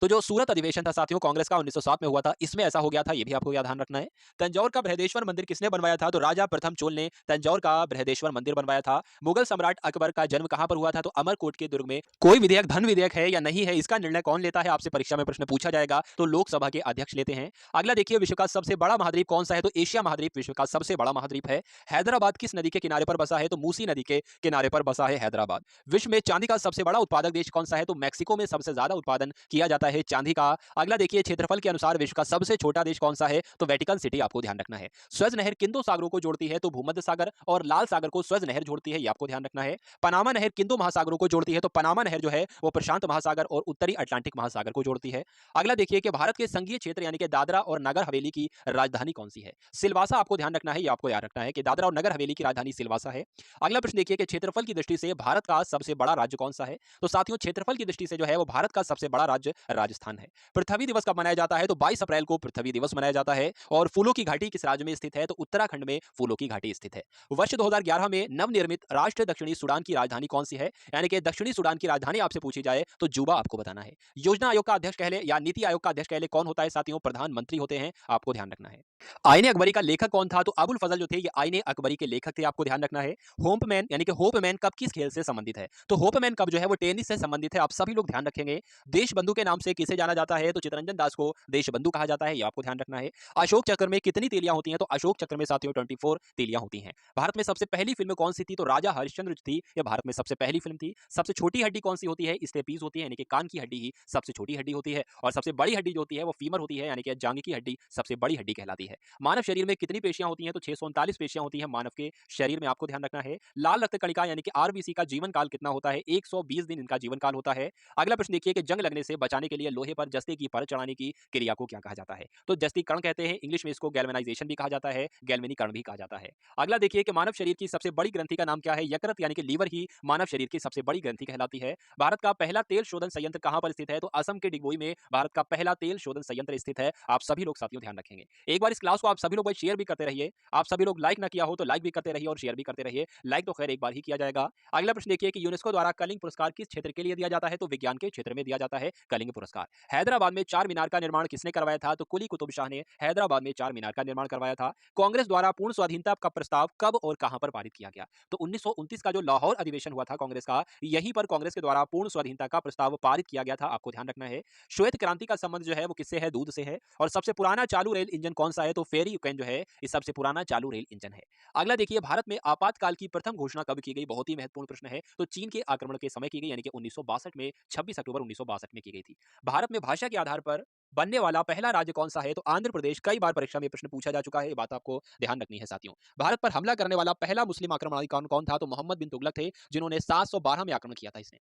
तो जो सूरत अधिवेशन था साथियों कांग्रेस का 1907 में हुआ था, इसमें ऐसा हो गया था, ये भी आपको ध्यान रखना है। तंजौर का बृहदेश्वर मंदिर किसने बनवाया था? तो राजा प्रथम चोल ने तंजौर का बृहदेश्वर मंदिर बनवाया था। मुगल सम्राट अकबर का जन्म कहां पर हुआ था? तो अमरकोट के दुर्ग में। कोई विधेयक धन विधेयक है या नहीं है, इसका निर्णय कौन लेता है? आपसे परीक्षा में प्रश्न पूछा जाएगा, तो लोकसभा के अध्यक्ष लेते हैं। अगला देखिए विश्व का सबसे बड़ा महाद्वीप कौन सा है? तो एशिया महाद्वीप विश्व का सबसे बड़ा महाद्वीप है। हैदराबाद किस नदी के किनारे पर बसा है? तो मूसी नदी के किनारे पर बसा है हैदराबाद। विश्व में चांदी का सबसे बड़ा उत्पादक देश कौन सा है? तो मैक्सिको में सबसे ज्यादा उत्पादन किया जाता है चांदी का। अगला देखिए क्षेत्रफल के अनुसार विश्व का सबसे छोटा देश कौन सा है? तो वेटिकन सिटी, आपको ध्यान रखना है। स्वेज नहर किन दो सागरों को जोड़ती है? तो भूमध्य सागर और लाल सागर को स्वेज नहर जोड़ती है, ये आपको ध्यान रखना है। पनामा नहर किन दो महासागरों को जोड़ती है? तो पनामा नहर जो है वो प्रशांत महासागर और उत्तरी अटलांटिक महासागर को जोड़ती है। अगला देखिए कि भारत के संघीय क्षेत्र यानी कि दादरा और नगर हवेली की राजधानी कौन सी है? सिलवासा, आपको ध्यान रखना है, ये आपको याद रखना है कि दादरा और नगर हवेली की राजधानी सिलवासा है। अगला प्रश्न देखिए कि क्षेत्रफल की दृष्टि से भारत का सबसे बड़ा राज्य कौन सा है? तो साथियों क्षेत्रफल की दृष्टि से जो है वो भारत का सबसे बड़ा राज्य राजस्थान है। पृथ्वी दिवस कब मनाया जाता है? तो 22 अप्रैल को पृथ्वी दिवस मनाया जाता है। और फूलों की घाटी किस राज्य में स्थित है? तो उत्तराखंड में फूलों की घाटी स्थित है। वर्ष 2011 में नवनिर्मित राष्ट्र दक्षिणी सूडान की राजधानी कौन सी है? यानी कि दक्षिणी सूडान की राजधानी आपसे पूछी जाए तो जुबा आपको बताना है। योजना आयोग का अध्यक्ष कह ले या नीति आयोग का अध्यक्ष कह ले, कौन होता है साथियों? प्रधानमंत्री होते हैं, आपको ध्यान रखना है। आईने अकबरी का लेखक कौन था? तो अबुल फजल जो थे ये आईने अकबरी के लेखक थे, आपको ध्यान रखना है। होपमैन यानी कि होपमैन कब किस खेल से संबंधित है? तो होपमैन कब जो है वो टेनिस से संबंधित है, आप सभी लोग ध्यान रखेंगे। देशबंधु के नाम से किसे जाना जाता है? तो चित्तरंजन दास को देशबंधु कहा जाता है, ये आपको ध्यान रखना है। अशोक चक्र में कितनी तीलियां होती हैं? तो अशोक चक्र में साथियों 24 तीलियां होती हैं। भारत में सबसे पहली फिल्म कौन सी थी? तो राजा हरिश्चंद्र थी, ये भारत में सबसे पहली फिल्म थी। सबसे छोटी हड्डी कौन सी होती है? स्टेपीज होती है, यानी कि कान की हड्डी ही सबसे छोटी हड्डी होती है। और सबसे बड़ी हड्डी जो होती है वो फीमर होती है, यानी कि जांघ की हड्डी सबसे बड़ी हड्डी कहलाती है। मानव शरीर में कितनी पेशियां होती हैं? तो 639 पेशियां होती हैं मानव के शरीर में, आपको ध्यान रखना है। लाल रक्त कणिका यानी कि आरबीसी का जीवन काल कितना होता है? 120 दिन इनका जीवन काल होता है। अगला प्रश्न देखिए कि जंग लगने से बचाने के लिए लोहे पर जस्ते की परत चढ़ाने की क्रिया को क्या कहा जाता है? तो जस्तीकरण कहते हैं, इंग्लिश में इसको गैल्वेनाइजेशन भी कहा जाता है, गैल्वेनीकरण भी कहा जाता है। अगला देखिए कि मानव शरीर की सबसे बड़ी ग्रंथि का नाम क्या है? यकृत यानी कि लीवर ही मानव शरीर की सबसे बड़ी ग्रंथि कहलाती है। भारत का पहला तेल शोधन संयंत्र कहां पर स्थित है? तो असम के डिगबोई में भारत का पहला तेल शोधन संयंत्र स्थित है, आप सभी लोग साथियों ध्यान रखेंगे। एक बार इस क्लास को आप सभी लोग शेयर भी करते रहिए। आप सभी लोग लाइक ना किया हो तो लाइक भी करते रहिए और शेयर भी करते रहिए। लाइक तो खैर एक बार ही किया जाएगा। अगला प्रश्न देखिए कि यूनेस्को द्वारा कलिंग पुरस्कार किस क्षेत्र के लिए दिया जाता है? तो विज्ञान के क्षेत्र में दिया जाता है कलिंग पुरस्कार। हैदराबाद में चार मीनार का निर्माण किसने करवाया था? तो कुली कुतुब शाह ने हैदराबाद में चार मीनार का निर्माण करवाया था। कांग्रेस द्वारा पूर्ण स्वाधीनता का प्रस्ताव कब और कहां पर पारित किया गया? तो 1929 का जो लाहौर अधिवेशन हुआ था कांग्रेस का, यहीं पर कांग्रेस के द्वारा पूर्ण स्वाधीनता का प्रस्ताव पारित किया गया था, आपको ध्यान रखना है। श्वेत क्रांति का संबंध जो है वो किससे है? दूध से है। और सबसे पुराना चालू रेल इंजन कौन सा है? तो फेरी यूक्रेन जो है ये सबसे पुराना चालू रेल इंजन है। अगला देखिए भारत में आपातकाल की प्रथम घोषणा कब की गई? बहुत ही महत्वपूर्ण प्रश्न है। तो चीन के आक्रमण के समय की गई, यानी कि 1962 में, 26 अक्टूबर 1962 में की गई थी। भारत में भाषा के आधार पर बनने वाला पहला राज्य कौन सा है? तो आंध्र प्रदेश। कई बार परीक्षा में प्रश्न पूछा जा चुका है, ये बात आपको ध्यान रखनी है साथियों। भारत पर हमला करने वाला पहला मुस्लिम आक्रमणकारी कौन था? तो मोहम्मद बिन तुगलक थे, जिन्होंने 712 में आक्रमण किया था इसने।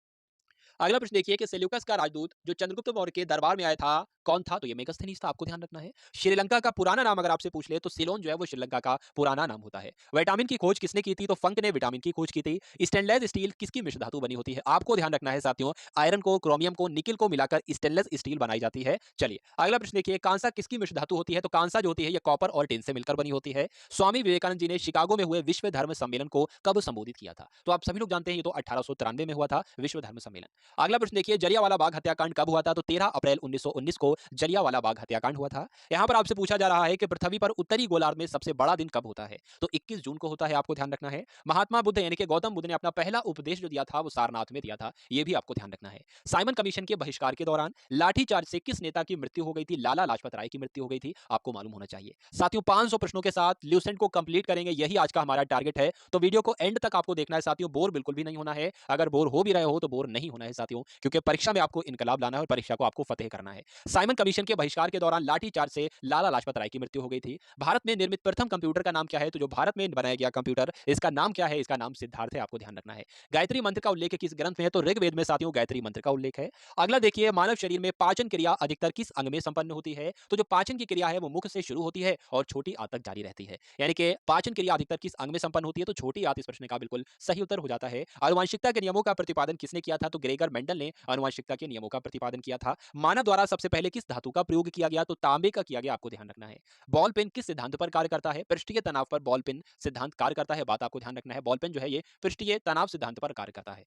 अगला प्रश्न देखिए कि सेल्यूकस का राजदूत जो चंद्रगुप्त मौर्य के दरबार में आया था, कौन था? तो ये मेगास्थनीज था, आपको ध्यान रखना है। श्रीलंका का पुराना नाम अगर आपसे पूछ ले तो सिलोन जो है वो श्रीलंका का पुराना नाम होता है। विटामिन की खोज किसने की थी? तो फंक ने विटामिन की खोज की थी। स्टेनलेस स्टील किसकी मिश्र धातु बनी होती है? आपको ध्यान रखना है साथियों, आयरन को, क्रोमियम को, निकिल को मिलाकर स्टेनलेस स्टील बनाई जाती है। चलिए अगला प्रश्न देखिए, कांसा किसकी मिश्र धातु होती है? तो कांसा जो होती है ये कॉपर और टिन से मिलकर बनी होती है। स्वामी विवेकानंद जी ने शिकागो में हुए विश्व धर्म सम्मेलन को कब संबोधित किया था? तो आप सभी लोग जानते हैं ये तो 1893 में हुआ था विश्व धर्म सम्मेलन। अगला प्रश्न देखिए, जलियांवाला बाग हत्याकांड कब हुआ था? तो 13 अप्रैल 1919 को जलियांवाला बाग हत्याकांड हुआ था। यहां पर आपसे पूछा जा रहा है कि पृथ्वी पर उत्तरी गोलार्ध में सबसे बड़ा दिन कब होता है? तो 21 जून को होता है, आपको ध्यान रखना है। महात्मा बुद्ध यानी कि गौतम बुद्ध ने अपना पहला उपदेश जो दिया था वो सारनाथ में दिया था, ये भी आपको ध्यान रखना है। साइमन कमीशन के बहिष्कार के दौरान लाठीचार्ज से किस नेता की मृत्यु हो गई थी? लाला लाजपत राय की मृत्यु हो गई थी, आपको मालूम होना चाहिए। साथियों 500 प्रश्नों के साथ ल्यूसेंट को कंप्लीट करेंगे, यही आज का हमारा टारगेट है। तो वीडियो को एंड तक आपको देखना है साथियों, बोर बिल्कुल भी नहीं होना है। अगर बोर हो भी रहे हो तो बोर नहीं होना है साथियों, क्योंकि परीक्षा में आपको इनकलाब लाना है और परीक्षा को आपको फतेह करना है। साइमन कमीशन के बहिष्कार के दौरान लाठीचार्ज से लाला लाजपत राय की मृत्यु हो गई थी। भारत में निर्मित प्रथम कंप्यूटर का नाम क्या है? तो जो भारत में बनाया गया कंप्यूटर, इसका नाम क्या है? इसका नाम सिद्धार्थ है, आपको ध्यान रखना है। गायत्री मंत्र का उल्लेख किस ग्रंथ में है? तो ऋग्वेद में साथियों गायत्री मंत्र का उल्लेख है। अगला देखिए, मानव शरीर में पाचन क्रिया अधिकतर किस अंग में संपन्न होती है? तो जो पाचन की क्रिया है वो मुख से शुरू होती है और छोटी आंत तक जारी रहती है। यानी कि पाचन क्रिया अधिकतर किस अंग में संपन्न होती है? तो छोटी आंत इस प्रश्न का बिल्कुल सही उत्तर हो जाता है। आनुवंशिकता के नियमों का प्रतिपादन किसने किया था? तो ग्रेगर मेंडल ने आनुवंशिकता के नियमों का प्रतिपादन किया था। मानव द्वारा सबसे पहले किस धातु का प्रयोग किया गया? तो तांबे का किया गया, आपको ध्यान रखना है। बॉल पेन किस सिद्धांत पर कार्य करता है? पृष्ठीय तनाव पर बॉल पेन सिद्धांत कार्य करता है, बात आपको ध्यान रखना है। बॉल पेन जो है ये पृष्ठीय तनाव सिद्धांत पर कार्य करता है।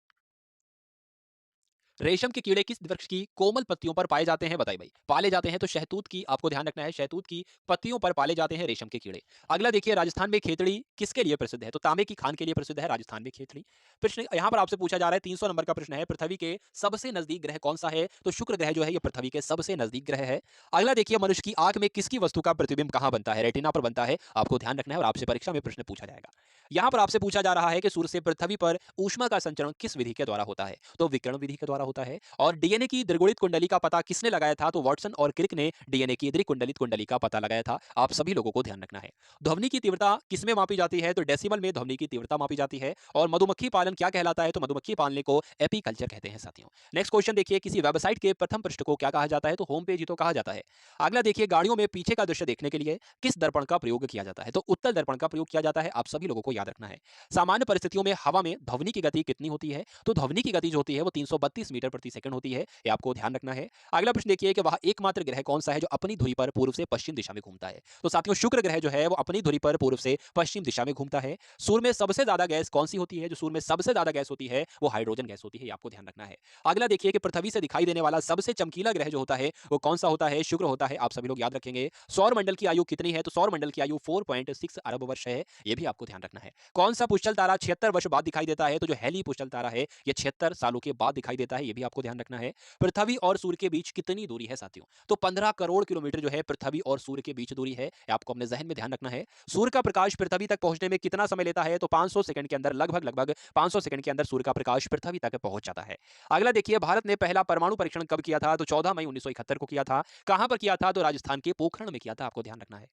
रेशम के कीड़े किस वृक्ष की कोमल पत्तियों पर पाए जाते हैं? बताइए भाई, पाले जाते हैं तो शहतूत की, आपको ध्यान रखना है, शहतूत की पत्तियों पर पाले जाते हैं रेशम के कीड़े। अगला देखिए, राजस्थान में खेतड़ी किसके लिए प्रसिद्ध है? तो तांबे की खान के लिए प्रसिद्ध है राजस्थान में खेतड़ी। प्रश्न यहां पर आपसे पूछा जा रहा है, 300 नंबर का प्रश्न है, पृथ्वी के सबसे नजदीक ग्रह कौन सा है? तो शुक्र ग्रह जो है ये पृथ्वी के सबसे नजदीक ग्रह है। अगला देखिए, मनुष्य की आंख में किसकी वस्तु का प्रतिबिंब कहां बनता है? रेटिना पर बनता है, आपको ध्यान रखना है और आपसे परीक्षा में प्रश्न पूछा जाएगा। यहां पर आपसे पूछा जा रहा है कि सूर्य से पृथ्वी पर ऊष्मा का संचरण किस विधि के द्वारा होता है? तो विकिरण विधि के द्वारा होता है। और डीएनए की द्विगुणित कुंडली का पता किसने लगाया था? तो वाटसन और क्रिक ने डीएनए की द्विकुंडलित कुंडली का पता लगाया था, आप सभी लोगों को ध्यान रखना है। ध्वनि की तीव्रता किसमें मापी जाती है? तो डेसिमल में ध्वनि की तीव्रता मापी जाती है। और मधुमक्खी पालन क्या कहलाता है? तो मधुमक्खी पालने को एपीकल्चर कहते हैं साथियों। नेक्स्ट क्वेश्चन देखिए, किसी वेबसाइट के प्रथम पृष्ठ को क्या कहा जाता है? तो होम पेज ही तो कहा जाता है। अगला देखिए, गाड़ियों में पीछे का दृश्य देखने के लिए किस दर्पण का प्रयोग किया जाता है? तो उत्तल दर्पण का प्रयोग किया जाता है, आप सभी लोगों को याद रखना है। सामान्य परिस्थितियों में हवा में ध्वनि की गति कितनी होती है? तो ध्वनि की गति जो होती है वो 332 मीटर प्रति सेकंड होती है, ये आपको ध्यान रखना है। अगला प्रश्न देखिए कि वह एकमात्र ग्रह कौन सा है जो अपनी धुरी पर पूर्व से पश्चिम दिशा में घूमता है। तो साथियों शुक्र ग्रह जो है वो अपनी धुरी पर पूर्व से पश्चिम दिशा में घूमता है। सूर्य में सबसे ज्यादा गैस कौन सी होती है? जो सूर्य में सबसे ज्यादा गैस होती है वो हाइड्रोजन गैस होती है, ये आपको ध्यान रखना है। अगला देखिए कि पृथ्वी से दिखाई देने वाला सबसे चमकीला ग्रह जो होता है वो कौन सा होता है? शुक्र होता है, आप सभी लोग याद रखेंगे। सौर मंडल की आयु कितनी है? तो सौर मंडल की आयु 4.6 अरब वर्ष है, ये भी आपको ध्यान रखना है। कौन सा पुष्टल तारा 76 वर्ष बाद दिखाई देता है? तो जो हेली पुष्टल तारा है ये 76 सालों के बाद दिखाई देता है, ये भी आपको ध्यान रखना है। पृथ्वी और सूर्य के बीच कितनी दूरी है साथियों? तो 15 करोड़ किलोमीटर जो है पृथ्वी और सूर्य के बीच दूरी है, ये आपको अपने जहन में ध्यान रखना है। सूर्य का प्रकाश पृथ्वी तक पहुंचने में कितना समय लेता है? तो 500 सेकंड के अंदर, लगभग 500 सेकंड के अंदर सूर्य का प्रकाश पृथ्वी तक पहुंच जाता है। अगला देखिए भारत ने पहला परमाणु परीक्षण कब किया था? तो 14 मई 1971 को किया था। कहां पर किया था? तो राजस्थान के पोखरण में किया था, आपको ध्यान रखना है।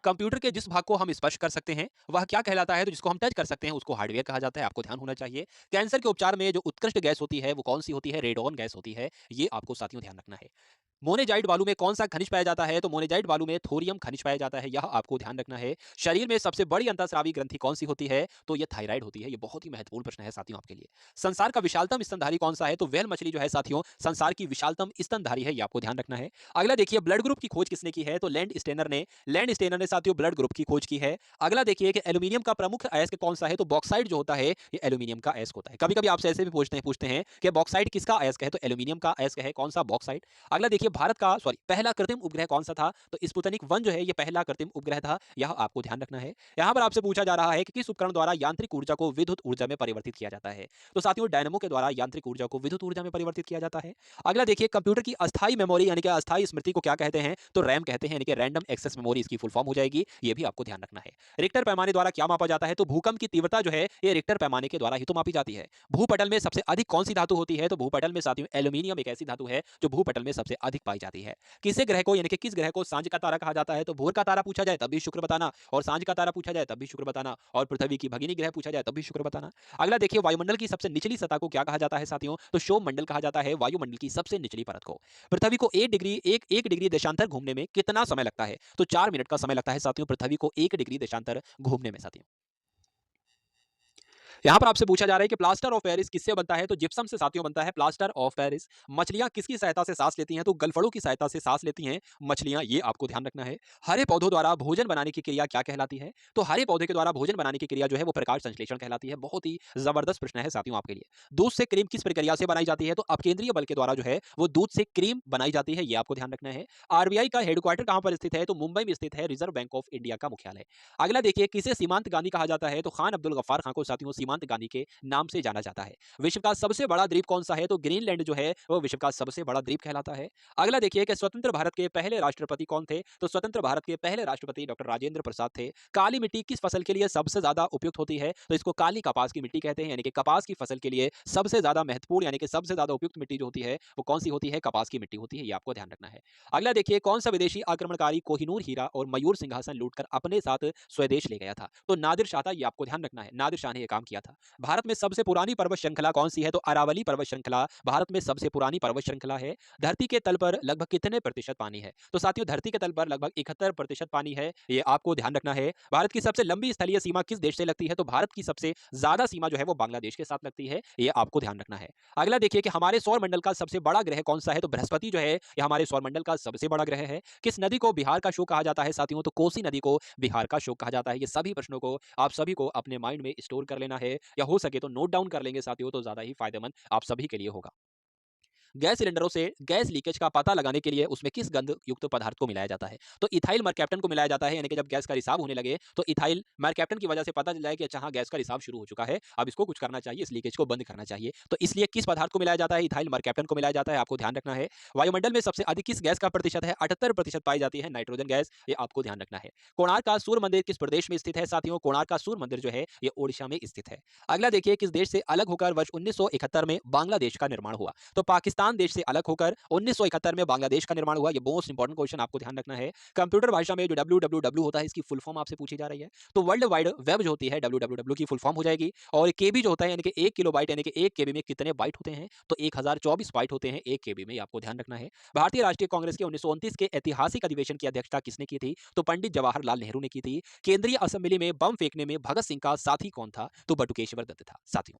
कंप्यूटर के जिस भाग को हम स्पर्श कर सकते हैं वह क्या कहलाता है? तो जिसको हम टच कर सकते हैं उसको हार्डवेयर कहा जाता है, आपको ध्यान होना चाहिए। कैंसर के उपचार में जो उत्कृष्ट गैस होती है वो कौन सी होती है? रेडॉन गैस होती है, ये आपको साथियों ध्यान रखना है। मोनेजाइट बालू में कौन सा खनिज पाया जाता है? तो मोनेजाइट बालू में थोरियम खनिज पाया जाता है, यह आपको ध्यान रखना है। शरीर में सबसे बड़ी अंतःस्रावी ग्रंथि कौन सी होती है? तो यह थायराइड होती है, ये बहुत ही महत्वपूर्ण प्रश्न है साथियों आपके लिए। संसार का विशालतम स्तनधारी कौन सा है? तो व्हेल मछली जो है साथियों संसार की विशालतम स्तनधारी है, ये आपको ध्यान रखना है। अगला देखिए ब्लड ग्रुप की खोज किसने की है? तो लैंड स्टेनर ने साथियों ब्लड ग्रुप की खोज की है। अगला देखिए कि एल्यूमिनियम का प्रमुख अयस्क कौन सा है? तो बॉक्साइट जो होता है ये एल्यूमिनियम का अयस्क होता है। कभी कभी आपसे ऐसे भी पूछते हैं कि बॉक्साइट किसका अयस्क है? तो एल्यूमिनियम का अयस्क है, कौन सा? बॉक्साइट। अगला देखिए भारत का पहला कृत्रिम उपग्रह कौन सा था? तो स्पुतनिक 1 जो है ये पहला कृत्रिम उपग्रह था, यह आपको ध्यान रखना है। यहां पर आपसे पूछा जा रहा है कि किस उपकरण द्वारा यांत्रिक ऊर्जा को विद्युत ऊर्जा में परिवर्तित किया जाता है? तो साथियों डायनामो के द्वारा यांत्रिक ऊर्जा को विद्युत ऊर्जा में परिवर्तित किया जाता है। अगला देखिए कंप्यूटर की अस्थायी मेमोरी यानी कि अस्थायी स्मृति को क्या कहते हैं? तो रैम कहते हैं, यानी कि रैंडम एक्सेस मेमोरी इसकी फुल फॉर्म हो जाएगी, ये भी आपको ध्यान रखना है। रिक्टर पैमाने द्वारा क्या मापा जाता है? तो भूकंप की तीव्रता जो है ये रिक्टर पैमाने के द्वारा ही तो मापी जाती है। भूपटल में सबसे अधिक कौन सी धातु होती है? तो भूपटल में साथियों एल्यूमिनियम एक ऐसी धातु है जो भूपटल में सबसे अधिक पाई जाती है। किसे ग्रह को यानी कि किस ग्रह को सांझ का तारा कहा जाता है? तो भोर का तारा पूछा जाए तब भी शुक्र बताना, और सांझ का तारा पूछा जाए तब भी शुक्र बताना, और पृथ्वी की भगिनी ग्रह पूछा जाए तब भी शुक्र बताना। अगला देखिए वायुमंडल की सबसे निचली सतह को क्या कहा जाता है साथियों? तो शोभ मंडल कहा जाता है वायुमंडल की सबसे निचली परत को। पृथ्वी को 1 डिग्री देशांतर घूमने में कितना समय लगता है? तो 4 मिनट का समय लगता है साथियों पृथ्वी को 1 डिग्री देशांतर घूमने में साथियों। यहाँ पर आपसे पूछा जा रहा है कि प्लास्टर ऑफ पेरिस किससे बनता है? तो जिप्सम से साथियों बनता है प्लास्टर ऑफ पेरिस। मछलियां किसकी सहायता से सांस लेती हैं? तो गलफड़ों की सहायता से सांस लेती हैं मछलियां, ये आपको ध्यान रखना है। हरे पौधों द्वारा भोजन बनाने की क्रिया क्या कहलाती है? तो हरे पौधे के द्वारा भोजन बनाने की क्रिया जो है वो प्रकाश संश्लेषण कहलाती है। बहुत ही जबरदस्त प्रश्न है साथियों आपके लिए। दूध से क्रीम किस प्रक्रिया से बनाई जाती है? तो अपकेंद्रीय बल के द्वारा जो है वो दूध से क्रीम बनाई जाती है, ये आपको ध्यान रखना है। आरबीआई का हेडक्वार्टर कहां पर स्थित है? तो मुंबई में स्थित है रिजर्व बैंक ऑफ इंडिया का मुख्यालय। अगला देखिए किसे सीमांत गांधी कहा जाता है? तो खान अब्दुल गफ्फार खान को साथियों सीमांत गांधी के नाम से जाना जाता है। विश्व का सबसे बड़ा द्वीप कौन सा है? तो ग्रीनलैंड जो है वो विश्व का सबसे बड़ा द्वीप कहलाता है। अगला देखिए कि स्वतंत्र भारत के पहले राष्ट्रपति कौन थे? तो स्वतंत्र भारत के पहले राष्ट्रपति डॉक्टर राजेंद्र प्रसाद थे। काली मिट्टी किस फसल के लिए सबसे ज्यादा उपयुक्त होती है? तो इसको काली कपास की मिट्टी कहते हैं, यानी कि कपास की फसल के लिए सबसे ज्यादा महत्वपूर्ण यानी कि सबसे ज्यादा उपयुक्त मिट्टी जो होती है वो कौन सी होती है? कपास की मिट्टी होती है, ये आपको ध्यान रखना है। अगला देखिए कौन सा विदेशी आक्रमणकारी कोहिनूर हीरा और मयूर सिंहासन लूटकर अपने साथ स्वदेश ले गया था? तो नादिर शाह था, ये आपको ध्यान रखना है, नादिर शाह ने यह काम किया था। भारत में सबसे पुरानी पर्वत श्रृंखला कौन सी है? तो अरावली पर्वत श्रृंखला भारत में सबसे पुरानी पर्वत श्रृंखला है। धरती के तल पर लगभग कितने प्रतिशत पानी है? तो साथियों धरती के तल पर लगभग 71% पानी है, ये आपको ध्यान रखना है। भारत की सबसे लंबी स्थलीय सीमा किस देश से लगती है? तो भारत की सबसे ज्यादा सीमा जो है वो बांग्लादेश के साथ लगती है, ये आपको ध्यान रखना है। अगला देखिए कि हमारे सौर मंडल का सबसे बड़ा ग्रह कौन सा है? तो बृहस्पति जो है ये हमारे सौर मंडल का सबसे बड़ा ग्रह है। किस नदी को बिहार का शोक कहा जाता है साथियों? तो कोसी नदी को बिहार का शोक कहा जाता है। ये सभी प्रश्नों को आप सभी को अपने माइंड में स्टोर कर लेना है, या हो सके तो नोट डाउन कर लेंगे साथियों, तो ज्यादा ही फायदेमंद आप सभी के लिए होगा। गैस सिलेंडरों से गैस लीकेज का पता लगाने के लिए उसमें किस गंध युक्त पदार्थ को मिलाया जाता है? तो इथाइल मरकैप्टन को मिलाया जाता है, यानी कि जब गैस का रिसाव होने लगे तो इथाइल मरकैप्टन की वजह से पता चल जाए कि अच्छा हाँ गैस का रिसाव शुरू हो चुका है, अब इसको कुछ करना चाहिए, इस लीकेज को बंद करना चाहिए। तो इसलिए किस पदार्थ को मिलाया जाता है? इथाइल मरकैप्टन को मिलाया जाता है, आपको ध्यान रखना है। वायुमंडल में सबसे अधिक किस गैस का प्रतिशत है? 78% पाई जाती है नाइट्रोजन गैस, ये आपको ध्यान रखना है। कोणार्क का सूर्य मंदिर किस प्रदेश में स्थित है साथियों? कोणार्क का सूर्य मंदिर जो है ये ओडिशा में स्थित है। अगला देखिए किस देश से अलग होकर वर्ष 1971 में बांग्लादेश का निर्माण हुआ? तो पाकिस्तान देश से अलग होकर 1971 में बांग्लादेश का निर्माण हुआ। ये मोस्ट इंपॉर्टेंट क्वेश्चन आपको ध्यान रखना है। कंप्यूटर भाषा में जो www होता है इसकी फुल फॉर्म आपसे पूछी जा रही है। तो वर्ल्ड वाइड वेब जो होती है www की फुल फॉर्म हो जाएगी। और केबी जो होता है यानी कि 1 किलोबाइट यानी कि 1 केबी में कितने बाइट होते हैं? तो 1024 बाइट होते हैं 1 केबी में, आपको ध्यान रखना है। भारतीय राष्ट्रीय कांग्रेस के 1929 के ऐतिहासिक अधिवेशन की अध्यक्षता किसने की थी? तो पंडित जवाहरलाल नेहरू ने की थी। केंद्रीय असेंबली में बम फेंकने में भगत सिंह का साथी कौन था? तो बटुकेश्वर दत्त था साथियों।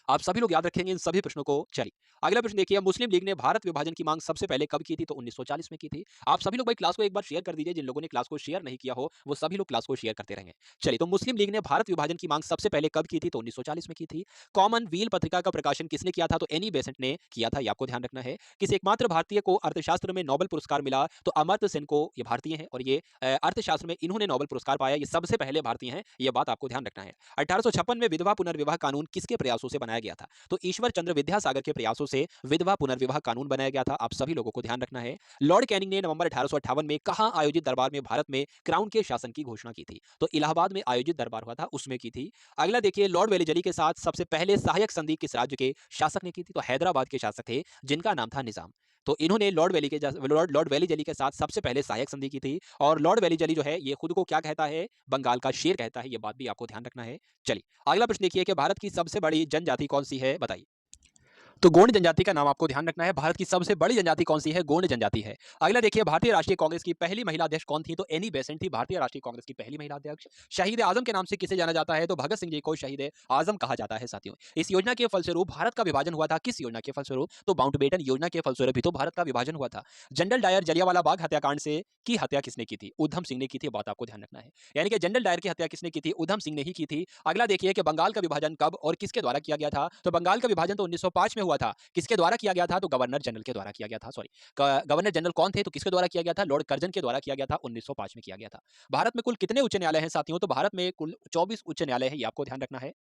आप सभी लोग याद रखेंगे इन सभी प्रश्नों को। चलिए, अगला प्रश्न देखिए, मुस्लिम लीग ने भारत विभाजन की मांग सबसे पहले कब की थी? तो 1940 में की थी। आप सभी लोग भाई क्लास को एक बार शेयर कर दीजिए, जिन लोगों ने क्लास को शेयर नहीं किया हो, वो सभी लोग क्लास को शेयर करते रहेंगे। चलिए, तो मुस्लिम लीग ने भारत विभाजन की मांग सबसे पहले कब की थी? तो 1940 में की थी। कॉमनवेल्थ पत्रिका का प्रकाशन किसने किया था? तो एनी बेसेंट ने किया था, ये आपको ध्यान रखना है। किस एकमात्र भारतीय को अर्थशास्त्र में नोबेल पुरस्कार मिला? तो अमर्त्य सेन को, ये भारतीय हैं और ये अर्थशास्त्र में इन्होंने नोबेल पुरस्कार पाया, ये सबसे पहले भारतीय हैं, ये बात आपको ध्यान रखना है। 1856 में विधवा पुनर्विवाह कानून किसके प्रयासों से बनाया गया था? तो ईश्वर चंद्र विद्यासागर के प्रयासों से विधवा पुनर्विवाह कानून बनाया गया था, आप सभी लोगों को ध्यान रखना है। लॉर्ड कैनिंग ने नवंबर 1858 में कहां आयोजित दरबार में भारत में क्राउन के शासन की घोषणा की थी? तो इलाहाबाद में आयोजित दरबार हुआ था, उसमें की थी। अगला देखिए, लॉर्ड वेलेजली के साथ सबसे पहले सहायक संधि किस राज्य के शासक ने की थी? तो हैदराबाद के शासक थे, जिनका नाम था निजाम। तो इन्होंने लॉर्ड वेलीजली के साथ सबसे पहले सहायक संधि की थी। और लॉर्ड वेलीजली जो है, ये खुद को क्या कहता है? बंगाल का शेर कहता है, ये बात भी आपको ध्यान रखना है। चलिए, अगला प्रश्न देखिए कि भारत की सबसे बड़ी जनजाति कौन सी है? बताइए। तो गोंड जनजाति का नाम आपको ध्यान रखना है। भारत की सबसे बड़ी जनजाति कौन सी है? गोंड जनजाति है। अगला देखिए, भारतीय राष्ट्रीय कांग्रेस की पहली महिला अध्यक्ष कौन थी? तो एनी बेसेंट थी, भारतीय राष्ट्रीय कांग्रेस की पहली महिला अध्यक्ष। शहीद आजम के नाम से किसे जाना जाता है? तो भगत सिंह जी को शहीद आजम कहा जाता है साथियों। इस योजना के फलस्वरूप भारत का विभाजन हुआ था, किस योजना के फलस्वरूप? तो माउंटबेटन योजना के फलस्वरूप ही तो भारत का विभाजन हुआ था। जनरल डायर जलियांवाला बाग हत्याकांड से की हत्या किसने की थी? उधम सिंह ने की थी, बात आपको ध्यान रखना है। यानी कि जनरल डायर की हत्या किसने की थी? उधम सिंह ने ही की थी। अगला देखिए कि बंगाल का विभाजन कब और किसके द्वारा किया गया था? तो बंगाल का विभाजन तो 1905 में हुआ था। किसके द्वारा किया गया था? तो गवर्नर जनरल के द्वारा किया गया था। सॉरी, गवर्नर जनरल कौन थे? तो किसके द्वारा किया गया था? लॉर्ड कर्जन के द्वारा किया गया था, 1905 में किया गया था। भारत में कुल कितने उच्च न्यायालय हैं साथियों? तो भारत में कुल 24 उच्च न्यायालय है, ये आपको ध्यान रखना है।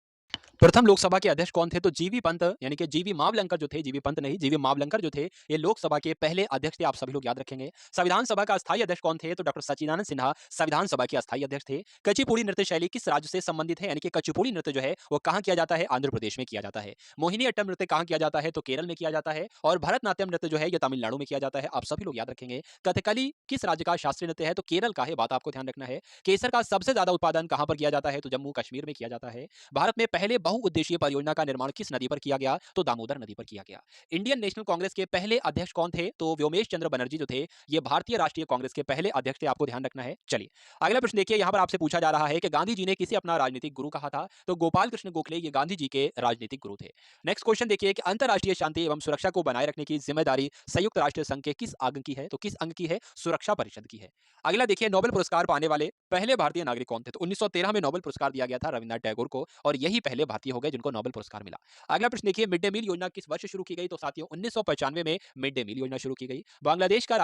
प्रथम लोकसभा के अध्यक्ष कौन थे? तो जीवी पंत, यानी कि जीवी मावलंकर जो थे, जीवी पंत नहीं, जीवी मावलंकर जो थे, ये लोकसभा के पहले अध्यक्ष थे, आप सभी लोग याद रखेंगे। संविधान सभा का अस्थायी अध्यक्ष कौन थे? तो डॉक्टर सच्चिदानंद सिन्हा संविधान सभा के अस्थायी अध्यक्ष थे। कुचिपुड़ी नृत्य शैली किस राज्य से संबंधित है? यानी कि कुचिपुड़ी नृत्य जो है वो कहाँ किया जाता है? आंध्र प्रदेश में किया जाता है। मोहिनी अट्टम नृत्य कहाँ किया जाता है? तो केरल में किया जाता है। और भरतनाट्यम नृत्य जो है ये तमिलनाडु में किया जाता है, आप सभी लोग याद रखेंगे। कथकली किस राज्य का शास्त्रीय नृत्य है? तो केरल का है, बात आपको ध्यान रखना है। केसर का सबसे ज्यादा उत्पादन कहां पर किया जाता है? तो जम्मू कश्मीर में किया जाता है। भारत में पहले बहुउद्देशीय परियोजना का निर्माण किस नदी पर किया गया? तो दामोदर नदी पर किया गया। इंडियन नेशनल कांग्रेस के पहले अध्यक्ष कौन थे? तो व्योमेश चंद्र बनर्जी जो थे, ये भारतीय राष्ट्रीय कांग्रेस के पहले अध्यक्ष थे, आपको ध्यान रखना है। चलिए, अगला प्रश्न देखिए, यहां पर आपसे पूछा जा रहा है कि गांधी जी ने किसे अपना राजनीतिक गुरु कहा था? तो गोपाल कृष्ण गोखले ये गांधी जी के राजनीतिक गुरु थे। नेक्स्ट क्वेश्चन देखिए कि अंतरराष्ट्रीय शांति एवं सुरक्षा को बनाए रखने की जिम्मेदारी संयुक्त राष्ट्र संघ के किस अंग की है? तो किस अंग की है? सुरक्षा परिषद की है। अगला देखिए, नोबेल पुरस्कार पाने वाले पहले भारतीय नागरिक कौन थे? तो 1913 में नोबेल पुरस्कार दिया गया था रविन्द्रनाथ टैगोर को, और यही पहले भारतीय हो गए जिनको नोबेल पुरस्कार मिला। अगला प्रश्न देखिए, मिड डे मील योजना किस वर्ष शुरू की गई? तो साथियों 1995 में मिड डे मील योजना शुरू की गई। बांग्लादेश का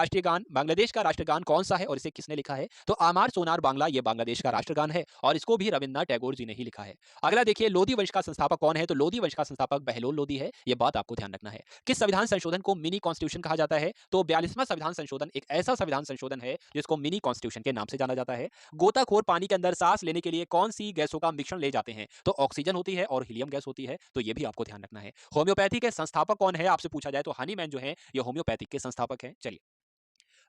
राष्ट्रगान कौन सा है और इसे किसने लिखा है? तो आमार सोनार बांग्ला, ये बांग्लादेश का राष्ट्रगान है और इसको भी रविन्द्रनाथ टैगोर जी ने ही लिखा है। अगला देखिए, लोधी वंश का संस्थापक कौन है? तो लोधी वंश का संस्थापक बहलोल लोधी है, ये बात आपको ध्यान रखना है। किस संविधान संशोधन को मिनी कॉन्स्टिट्यूशन कहा जाता है? तो 42वां संविधान संशोधन एक ऐसा संविधान संशोधन है जिसको मिनी कॉन्स्टिट्यूशन के नाम से जाना जाता है। गोताखोर पानी के अंदर सांस लेने के लिए कौन सी गैसों का मिश्रण ले जाते हैं? तो ऑक्सीजन होती है और हीलियम गैस होती है, तो ये भी आपको ध्यान रखना है। होम्योपैथी के संस्थापक कौन है? आपसे पूछा जाए तो हनीमैन जो है ये होम्योपैथिक के संस्थापक हैं। चलिए,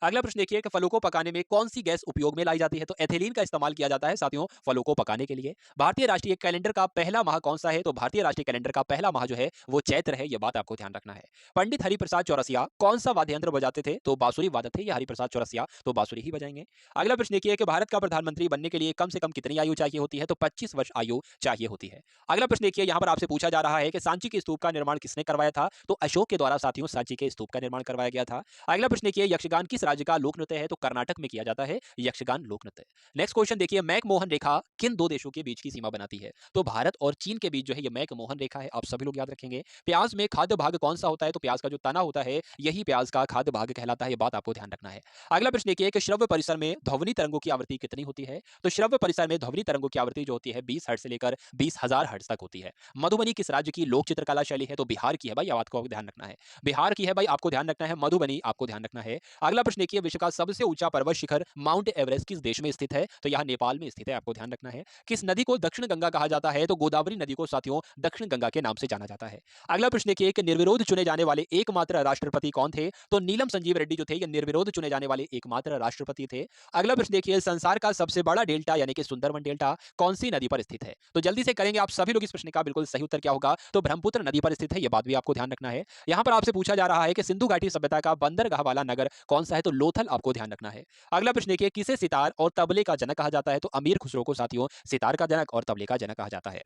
अगला प्रश्न देखिए कि फलों को पकाने में कौन सी गैस उपयोग में लाई जाती है? तो एथिलीन का इस्तेमाल किया जाता है साथियों फलों को पकाने के लिए। भारतीय राष्ट्रीय कैलेंडर का पहला माह कौन सा है? तो भारतीय राष्ट्रीय कैलेंडर का पहला माह जो है वो चैत्र है, ये बात आपको ध्यान रखना है। पंडित हरिप्रसाद चौरसिया कौन सा वाद्य यंत्र बजाते थे? तो बांसुरी वादक थे ये हरिप्रसाद चौरसिया, तो बांसुरी ही बजाएंगे। अगला प्रश्न देखिए कि भारत का प्रधानमंत्री बनने के लिए कम से कम कितनी आयु चाहिए होती है? तो 25 वर्ष आयु चाहिए होती है। अगला प्रश्न देखिए, यहाँ पर आपसे पूछा जा रहा है कि सांची के स्तूप का निर्माण किसने करवाया था? तो अशोक के द्वारा साथियों सांची के स्तूप का निर्माण करवाया गया था। अगला प्रश्न देखिए, यक्षगान किस राज्य का लोक नृत्य है? तो कर्नाटक में किया जाता है यक्षगान लोक नृत्य। नेक्स्ट क्वेश्चन देखिए, मैकमोहन रेखा किन दो देशों के बीच की सीमा बनाती है? तो भारत और चीन के बीच जो है ये मैकमोहन रेखा है, आप सभी लोग याद रखेंगे। प्याज में खाद्य भाग कौन सा होता है? तो प्याज का जो तना होता है यही प्याज का खाद्य भाग कहलाता है, ये बात आपको ध्यान रखना है। अगला प्रश्न देखिए कि श्रव्य परिसर में ध्वनि तरंगों की आवृत्ति कितनी होती है? तो श्रव्य परिसर में ध्वनि तरंगों की आवृत्ति जो होती है 20 हर्ट्ज से लेकर 20,000 हर्ट्ज तक होती है। मधुबनी किस राज्य की लोक चित्रकला शैली है? तो बिहार की है भाई, बात को ध्यान रखना है। बिहार की है भाई, आपको ध्यान रखना है, मधुबनी आपको ध्यान रखना है। अगला प्रश्न देखिए, विश्व का सबसे ऊंचा पर्वत शिखर माउंट एवरेस्ट किस देश में स्थित है? तो यह नेपाल में स्थित है, आपको ध्यान रखना है। किस नदी को दक्षिण गंगा कहा जाता है? तो गोदावरी नदी को साथियों दक्षिण गंगा के नाम से जाना जाता है। अगला प्रश्न देखिए कि निर्विरोध चुने जाने वाले एकमात्र राष्ट्रपति कौन थे? तो नीलम संजीव रेड्डी जो थे ये निर्विरोध चुने जाने वाले एकमात्र राष्ट्रपति थे। अगला प्रश्न देखिए, संसार का सबसे बड़ा डेल्टा यानी कि सुंदरवन डेल्टा कौन सी नदी पर स्थित है? तो जल्दी से करेंगे आप सभी लोग इस प्रश्न का, बिल्कुल सही उत्तर क्या होगा? तो ब्रह्मपुत्र नदी पर स्थित है, ये बात भी आपको ध्यान रखना है। यहां पर आपसे पूछा जा रहा है कि सिंधु घाटी सभ्यता का बंदरगाह वाला नगर कौन सा है? तो लोथल, आपको ध्यान रखना है। अगला प्रश्न देखिए, किसे सितार और तबले का जनक कहा जाता है? तो अमीर खुसरो को साथियों सितार का जनक और तबले का जनक कहा जाता है।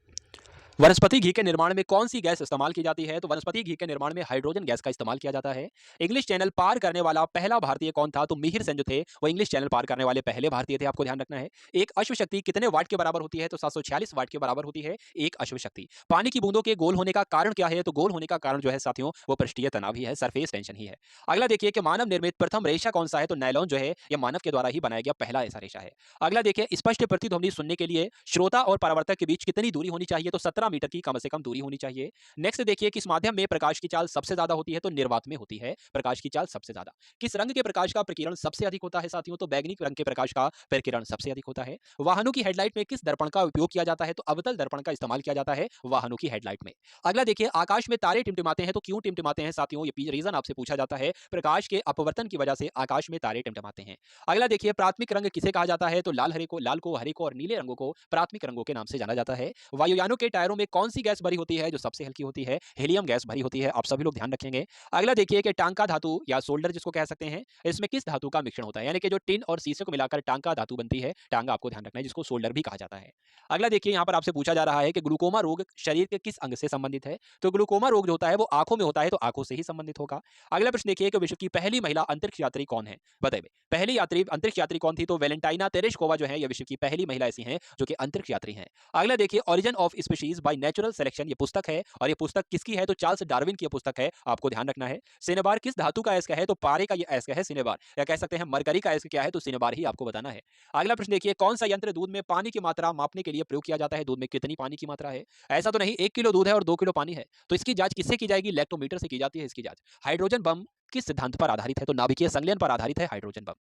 वनस्पति घी के निर्माण में कौन सी गैस इस्तेमाल की जाती है? तो वनस्पति घी के निर्माण में हाइड्रोजन गैस का इस्तेमाल किया जाता है। इंग्लिश चैनल पार करने वाला पहला भारतीय कौन था? तो मिहिर सेन जो थे वो इंग्लिश चैनल पार करने वाले पहले भारतीय थे, आपको ध्यान रखना है। एक अश्वशक्ति कितने वाट के बराबर होती है? तो 746 वाट के बराबर होती है एक अश्वशक्ति। पानी की बूंदों के गोल होने का कारण क्या है? तो गोल होने का कारण जो है साथियों वो पृष्ठीय तनाव ही है, सरफेस टेंशन ही है। अगला देखिए कि मानव निर्मित प्रथम रेशा कौन सा है? तो नायलॉन जो है ये मानव के द्वारा ही बनाया गया पहला ऐसा रेशा है। अगला देखिए स्पष्ट प्रतिध्वनि सुनने के लिए श्रोता और परावर्तक के बीच कितनी दूरी होनी चाहिए? तो 17 मीटर की कम से कम दूरी होनी चाहिए। नेक्स्ट देखिए किस माध्यम में प्रकाश की चाल सबसे ज्यादा होती है? तो निर्वात में होती है प्रकाश की चाल सबसे ज्यादा। किस रंग के प्रकाश का प्रकीर्णन सबसे अधिक होता है साथियों? तो बैगनी रंग के प्रकाश का प्रकीर्णन सबसे अधिक होता है। वाहनों की हेडलाइट में किस दर्पण का उपयोग किया जाता है? तो अवतल दर्पण का इस्तेमाल किया जाता है वाहनों की हेडलाइट में। अगला देखिए आकाश में तारे टिमटिमाते हैं तो क्यों टिमटिमाते हैं साथियों? ये रीजन आपसे पूछा जाता है। प्रकाश के अपवर्तन की वजह से आकाश में तारे टिमटिमाते हैं। अगला देखिए प्राथमिक रंग किसे कहा जाता है? तो लाल को हरे को और नीले रंगों को प्राथमिक रंगों के नाम से जाना जाता है। वायुयानों के टायरों में कौन सी गैस भरी होती है जो सबसे हल्की होती है? हीलियम गैस भरी होती है, आप सभी लोग ध्यान रखेंगे। अगला देखिए कि टांका धातु या सोल्डर जिसको कह सकते हैं, इसमें किस धातु का मिश्रण होता है? यानी कि जो टिन और शीशे को मिलाकर टांका धातु बनती है, टांगा आपको ध्यान रखना है जिसको सोल्डर भी कहा जाता है। अगला देखिए यहाँ पर आपसे पूछा जा रहा है कि ग्लूकोमा रोग शरीर के किस अंग से संबंधित है? तो ग्लूकोमा रोग जो होता है वो आंखों में होता है, तो आंखों से ही संबंधित होगा। अगला प्रश्न देखिए कि विश्व की पहली महिला अंतरिक्ष यात्री कौन है? बताइए पहली यात्री अंतरिक्ष यात्री कौन थी? तो वेलेंटाइना तेरेश्कोवा जो है ये विश्व की पहली महिला ऐसी हैं जो कि अंतरिक्ष यात्री हैं। अगला देखिए origin of species by natural selection ये पुस्तक है, और ये पुस्तक किसकी है? तो चार्ल्स डार्विन की ये पुस्तक है, आपको ध्यान रखना है। सिनेबार किस धातु का अयस्क है? तो पारे का ये अयस्क है सिनेबार, या कह सकते हैं मरकरी का अयस्क क्या है? तो सिनेबार ही आपको बताना है। अगला प्रश्न देखिए कौन सा यंत्र दूध में पानी की मात्रा मापने के लिए प्रयोग किया जाता है? दूध में कितनी पानी की मात्रा है? ऐसा तो नहीं 1 किलो दूध है और 2 किलो पानी है, तो इसकी जांच किससे की जाएगी? लैक्टोमीटर से की जाती है इसकी जांच। हाइड्रोजन बम किस सिद्धांत पर आधारित है? तो नाभिकीय संलयन पर आधारित है हाइड्रोजन बम।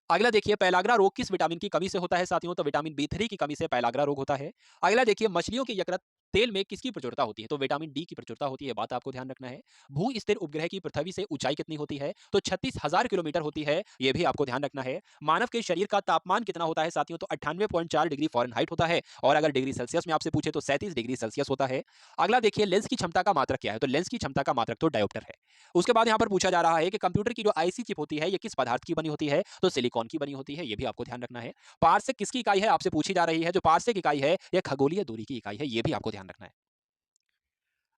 अगला देखिए पेलाग्रा रोग किस विटामिन की कमी से होता है साथियों? तो विटामिन बी3 की कमी से पेलाग्रा रोग होता है। अगला देखिए मछलियों की यकृत तेल में किसकी प्रचुरता होती है? तो विटामिन डी की प्रचुरता होती है, बात आपको ध्यान रखना है। भू स्थिर उपग्रह की पृथ्वी से ऊंचाई कितनी होती है? तो 36,000 किलोमीटर होती है, यह भी आपको ध्यान रखना है। मानव के शरीर का तापमान कितना होता है साथियों? तो 98.4 डिग्री फ़ारेनहाइट होता है, और अगर डिग्री सेल्सियस में आपसे पूछे तो 37 डिग्री सेल्सियस होता है। अगला देखिए लेंस की क्षमता का मात्रक क्या है? तो लेंस की क्षमता का मात्रक तो डायोप्टर है। उसके बाद यहाँ पर पूछा जा रहा है कि कंप्यूटर की जो आईसी चिप होती है ये किस पदार्थ की बनी होती है? तो सिलिकॉन की बनी होती है, ये भी आपको ध्यान रखना है। पारसेक किसकी इकाई है? आपसे पूछी जा रही है। जो पारसेक इकाई है यह खगोलीय दूरी की इकाई है, ये भी आपको ध्यान रखना है।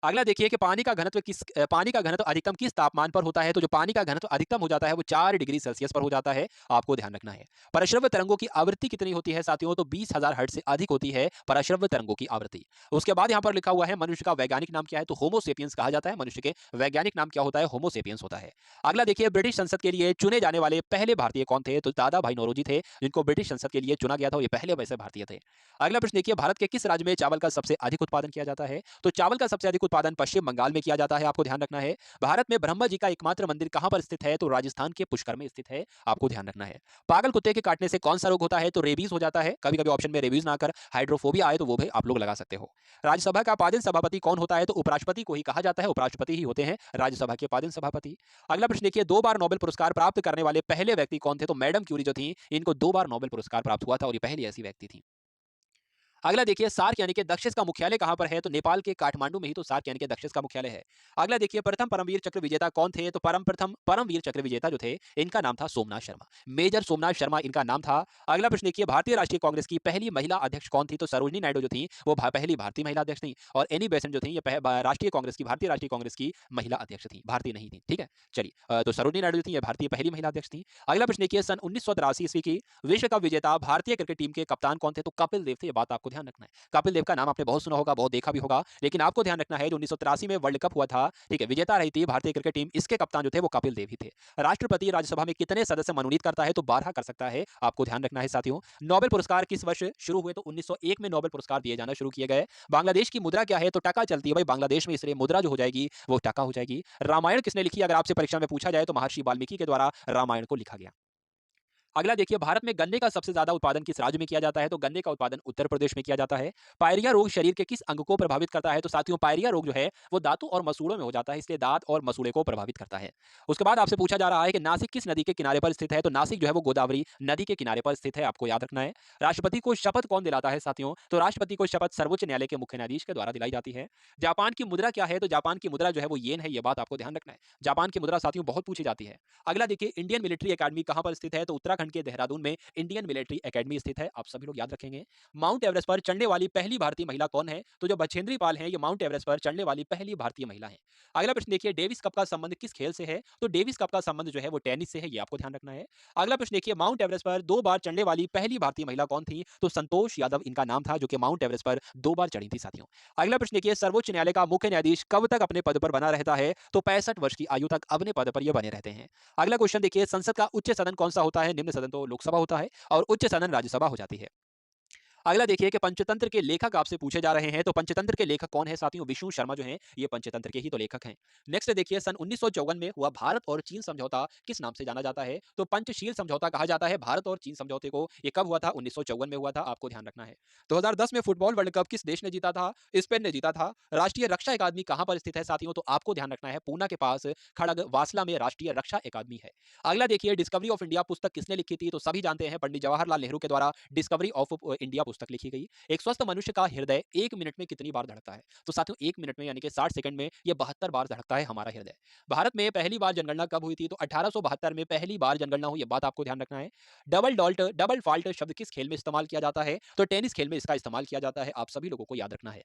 अगला देखिए कि पानी का घनत्व अधिकतम किस तापमान पर होता है? तो जो पानी का घनत्व अधिकतम हो जाता है वो 4 डिग्री सेल्सियस पर हो जाता है, आपको ध्यान रखना है। पराश्रव्य तरंगों की आवृत्ति कितनी होती है साथियों? तो 20,000 हर्ट्ज से अधिक होती है पराश्रव्य तरंगों की आवृत्ति। उसके बाद यहाँ पर लिखा हुआ है मनुष्य का वैज्ञानिक नाम क्या है? तो होमो सेपियंस कहा जाता है, मनुष्य के वैज्ञानिक नाम क्या होता है? होमो सेपियंस होता है। अगला देखिए ब्रिटिश संसद के लिए चुने जाने वाले पहले भारतीय कौन थे? तो दादा भाई नौरोजी थे, जिनको ब्रिटिश संसद के लिए चुना गया था, और ये पहले वैसे भारतीय थे। अगला प्रश्न देखिए भारत के किस राज्य में चावल का सबसे अधिक उत्पादन किया जाता है? तो चावल का सबसे अधिक उत्पादन पश्चिम बंगाल में किया जाता है, आपको ध्यान रखना है। भारत में ब्रह्मा जी का एकमात्र मंदिर कहां पर स्थित है? तो राजस्थान के पुष्कर में स्थित है, आपको ध्यान रखना है। पागल कुत्ते के काटने से कौन सा रोग होता है? तो रेबीज हो जाता है। कभी कभी ऑप्शन में रेबीज ना कर हाइड्रोफोबिया आए तो वो भी आप लोग लगा सकते हो। राज्यसभा का पादन सभापति कौन होता है? तो उपराष्ट्रपति को ही कहा जाता है, उपराष्ट्रपति ही होते हैं राज्यसभा के पादन सभापति। अगला प्रश्न देखिए 2 बार नोबेल पुरस्कार प्राप्त करने वाले पहले व्यक्ति कौन थे? तो मैडम क्यूरी जो थी इनको 2 बार नोबेल पुरस्कार प्राप्त हुआ था, और ये पहली ऐसी व्यक्ति थी। अगला देखिए सार्क यानी कि दक्षिण का मुख्यालय कहां पर है? तो नेपाल के काठमांडू में ही तो सार्क यानी कि दक्षिण का मुख्यालय है। अगला देखिए प्रथम परमवीर चक्र विजेता कौन थे? तो प्रथम परमवीर चक्र विजेता जो थे इनका नाम था सोमनाथ शर्मा, मेजर सोमनाथ शर्मा इनका नाम था। अगला प्रश्न देखिए भारतीय राष्ट्रीय कांग्रेस की पहली महिला अध्यक्ष कौन थी? तो सरोजनी नायडू जो थी वो पहली भारतीय महिला अध्यक्ष थी, और एनी बेसेंट जो थी ये भारतीय राष्ट्रीय कांग्रेस की महिला अध्यक्ष थी, भारतीय नहीं थी, ठीक है। चलिए तो सरोजनी नायडू जो थी ये भारतीय पहली महिला अध्यक्ष थी। अगला प्रश्न देखिए सन 1983 ईस्वी की विश्व कप विजेता भारतीय क्रिकेट टीम के कप्तान कौन थे? तो कपिल देव थे, ये बात आपको ध्यान रखना है। कपिल देव का नाम आपने बहुत सुना होगा, बहुत देखा भी होगा, लेकिन आपको ध्यान रखना है जो 1983 में वर्ल्ड कप हुआ था, ठीक है, विजेता रही थी भारतीय क्रिकेट टीम, इसके कप्तान जो थे वो कपिल देव ही थे। राष्ट्रपति राज्यसभा में कितने सदस्य मनोनीत करता है? तो 12 कर सकता है, आपको ध्यान रखना है साथियों। नोबेल पुरस्कार किस वर्ष शुरू हुए? तो 1901 में नोबेल पुरस्कार दिए जाना शुरू किए गए। बांग्लादेश की मुद्रा क्या है? तो टका चलती है भाई बांग्लादेश में, इसलिए मुद्रा जो हो जाएगी वो टका हो जाएगी। रामायण किसने लिखी? अगर आपसे परीक्षा में पूछा जाए तो महर्षि वाल्मीकि के द्वारा रामायण को लिखा गया। अगला देखिए भारत में गन्ने का सबसे ज्यादा उत्पादन किस राज्य में किया जाता है? तो गन्ने का उत्पादन उत्तर प्रदेश में किया जाता है। पायरिया रोग शरीर के किस अंग को प्रभावित करता है? तो साथियों पायरिया रोग जो है वो दांतों और मसूड़ों में हो जाता है, इसलिए दांत और मसूड़े को प्रभावित करता है। उसके बाद आपसे पूछा जा रहा है कि नासिक किस नदी के किनारे पर स्थित है? तो नासिक जो है वो गोदावरी नदी के किनारे पर स्थित है, आपको याद रखना है। राष्ट्रपति को शपथ कौन दिलाता है साथियों? तो राष्ट्रपति को शपथ सर्वोच्च न्यायालय के मुख्य न्यायाधीश के द्वारा दिलाई जाती है। जापान की मुद्रा क्या है? तो जापान की मुद्रा जो है वो येन है, ये बात आपको ध्यान रखना है। जापान की मुद्रा साथियों बहुत पूछी जाती है। अगला देखिए इंडियन मिलिट्री अकेडमी कहां पर स्थित है? तो उत्तराखंड उत्तराखंड के देहरादून में इंडियन मिलिट्री एकेडमी स्थित है, आप सभी लोग याद रखेंगे। माउंट एवरेस्ट पर चढ़ने वाली पहली भारतीय महिला कौन है? तो जो बछेंद्री पाल हैं, ये माउंट एवरेस्ट पर चढ़ने वाली पहली भारतीय महिला हैं। अगला प्रश्न देखिए, डेविस कप का संबंध किस खेल से है? तो डेविस कप का संबंध जो है वो टेनिस से है, ये आपको ध्यान रखना है। अगला प्रश्न देखिए, माउंट एवरेस्ट पर 2 बार चढ़ने वाली पहली भारतीय महिला कौन थी? तो संतोष यादव इनका नाम था, जो कि माउंट एवरेस्ट पर 2 बार चढ़ी थी साथियों। अगला प्रश्न देखिए, सर्वोच्च न्यायालय का मुख्य न्यायाधीश कब तक अपने पद पर बना रहता है? तो 65 वर्ष की आयु तक अपने पद पर ये बने रहते हैं। अगला क्वेश्चन देखिए, संसद का उच्च सदन कौन सा होता है? निम्न सदन तो लोकसभा होता है और उच्च सदन राज्यसभा हो जाती है। अगला देखिए कि पंचतंत्र के लेखक आपसे पूछे जा रहे हैं, तो पंचतंत्र के लेखक कौन है साथियों? विष्णु शर्मा जो हैं, ये पंचतंत्र के ही तो लेखक हैं। नेक्स्ट देखिए, सन 1954 में हुआ भारत और चीन समझौता किस नाम से जाना जाता है? तो पंचशील समझौता कहा जाता है भारत और चीन समझौते को। ये कब हुआ था? 1954 में हुआ था, आपको ध्यान रखना है। 2010 में फुटबॉल वर्ल्ड कप किस देश ने जीता था? स्पेन ने जीता था। राष्ट्रीय रक्षा अकादमी कहां पर स्थित है साथियों? तो आपको ध्यान रखना है, पूना के पास खड़ग वासला में राष्ट्रीय रक्षा अकादमी है। अगला देखिए, डिस्कवरी ऑफ इंडिया पुस्तक किसने लिखी थी? तो सभी जानते हैं, पंडित जवाहरलाल नेहरू के द्वारा डिस्कवरी ऑफ इंडिया पुस्तक लिखी गई। एक स्वस्थ मनुष्य का हृदय 1 मिनट में कितनी बार धड़कता है? तो साथियों 1 मिनट में यानी कि 60 सेकंड में ये 72 बार धड़कता है हमारा हृदय। भारत में पहली बार जनगणना कब हुई थी? तो 1872 में पहली बार जनगणना हुई, ये बात आपको ध्यान रखना है। डबल फॉल्ट शब्द किस खेल में इस्तेमाल किया जाता है? तो टेनिस खेल में इसका इस्तेमाल किया जाता है, आप सभी लोगों को याद रखना है।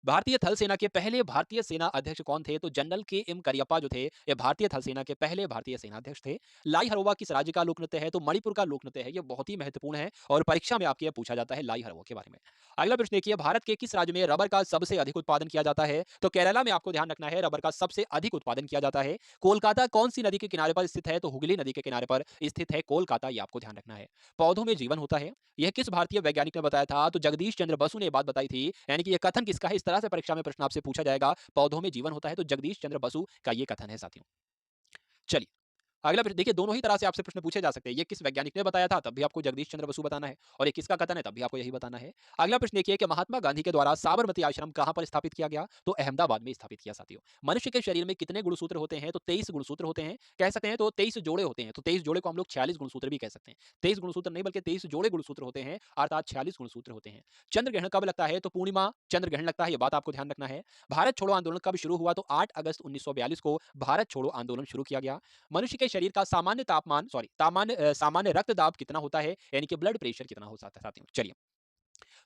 भारतीय थल सेना के पहले भारतीय सेना अध्यक्ष कौन थे? तो जनरल के एम करियप्पा जो थे, ये भारतीय थल सेना के पहले भारतीय सेना अध्यक्ष थे। लाई हरोवा किस राज्य का लोक नृत्य है? तो मणिपुर का लोक नृत्य है, ये बहुत ही महत्वपूर्ण है और परीक्षा में आपके पूछा जाता है लाई हरोवा के बारे में। अगला प्रश्न देखिए, भारत के किस राज्य में रबर का सबसे अधिक उत्पादन किया जाता है? तो केरला में आपको ध्यान रखना है, रबर का सबसे अधिक उत्पादन किया जाता है। कोलकाता कौन सी नदी के किनारे पर स्थित है? तो हुगली नदी के किनारे पर स्थित है कोलकाता, ये आपको ध्यान रखना है। पौधों में जीवन होता है, यह किस भारतीय वैज्ञानिक ने बताया था? तो जगदीश चंद्र बसु ने बात बताई थी। यानी कि यह कथन किसका है? इस तरह से परीक्षा में प्रश्न आपसे पूछा जाएगा, पौधों में जीवन होता है, तो जगदीश चंद्र बसु का ये कथन है साथियों। चलिए, अगला प्रश्न देखिए, दोनों ही तरह से आपसे प्रश्न पूछे जा सकते हैं। ये किस वैज्ञानिक ने बताया था, तब भी आपको जगदीश चंद्र बसु बताना है, और ये किसका कथन है, तब भी आपको यही बताना है। अगला प्रश्न देखिए कि महात्मा गांधी के द्वारा साबरमती आश्रम कहां पर स्थापित किया गया? तो अहमदाबाद में स्थापित किया साथियों। मनुष्य के शरीर में कितने गुणसूत्र होते हैं? तो 23 गुणसूत्र होते हैं, कह सकते हैं तो 23 जोड़े होते हैं। तो 23 जोड़े को हम लोग 46 गुणसूत्र भी कह सकते हैं। 23 गुणसूत्र नहीं बल्कि 23 जोड़े गुणसूत्र होते हैं, अर्थात 46 गुणसूत्र होते हैं। चंद्र ग्रहण कब लगता है? तो पूर्णिमा चंद्र ग्रहण लगता है, ये बात आपको ध्यान रखना है। भारत छोड़ो आंदोलन कब शुरू हुआ? तो 8 अगस्त 1942 को भारत छोड़ो आंदोलन शुरू किया गया। मनुष्य के शरीर का सामान्य रक्तदाब कितना होता है? यानी कि ब्लड प्रेशर कितना हो सकता है साथियों? चलिए,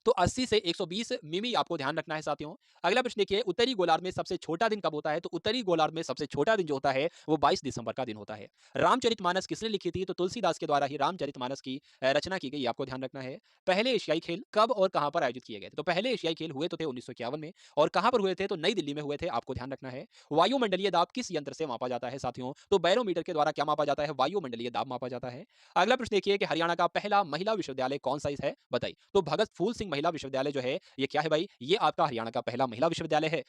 तो 80 से 120 मिमी आपको ध्यान रखना है साथियों। अगला प्रश्न देखिए, उत्तरी गोलार्ध में सबसे छोटा दिन कब होता है? तो उत्तरी गोलार्ध में सबसे छोटा दिन जो होता है वो 22 दिसंबर का दिन होता है। रामचरितमानस किसने लिखी थी? तो तुलसीदास के द्वारा ही रामचरितमानस की रचना की गई, आपको ध्यान रखना है। पहले एशियाई खेल कब और कहां पर आयोजित किए गए थे? तो पहले एशियाई खेल हुए तो थे 1951 में, और कहां पर हुए थे? तो नई दिल्ली में हुए थे, आपको ध्यान रखना है। वायुमंडलीय दाब किस यंत्र से मापा जाता है साथियों? तो बैरोमीटर के द्वारा क्या मापा जाता है? वायुमंडलीय दाब मापा जाता है। अगला प्रश्न देखिए कि हरियाणा का पहला महिला विश्वविद्यालय कौन सा है, बताइए। तो भगत फूल सिंह महिला विश्वविद्यालय जो है, ये क्या है भाई? ये आपका हरियाणा का पहला महिला विश्वविद्यालय है।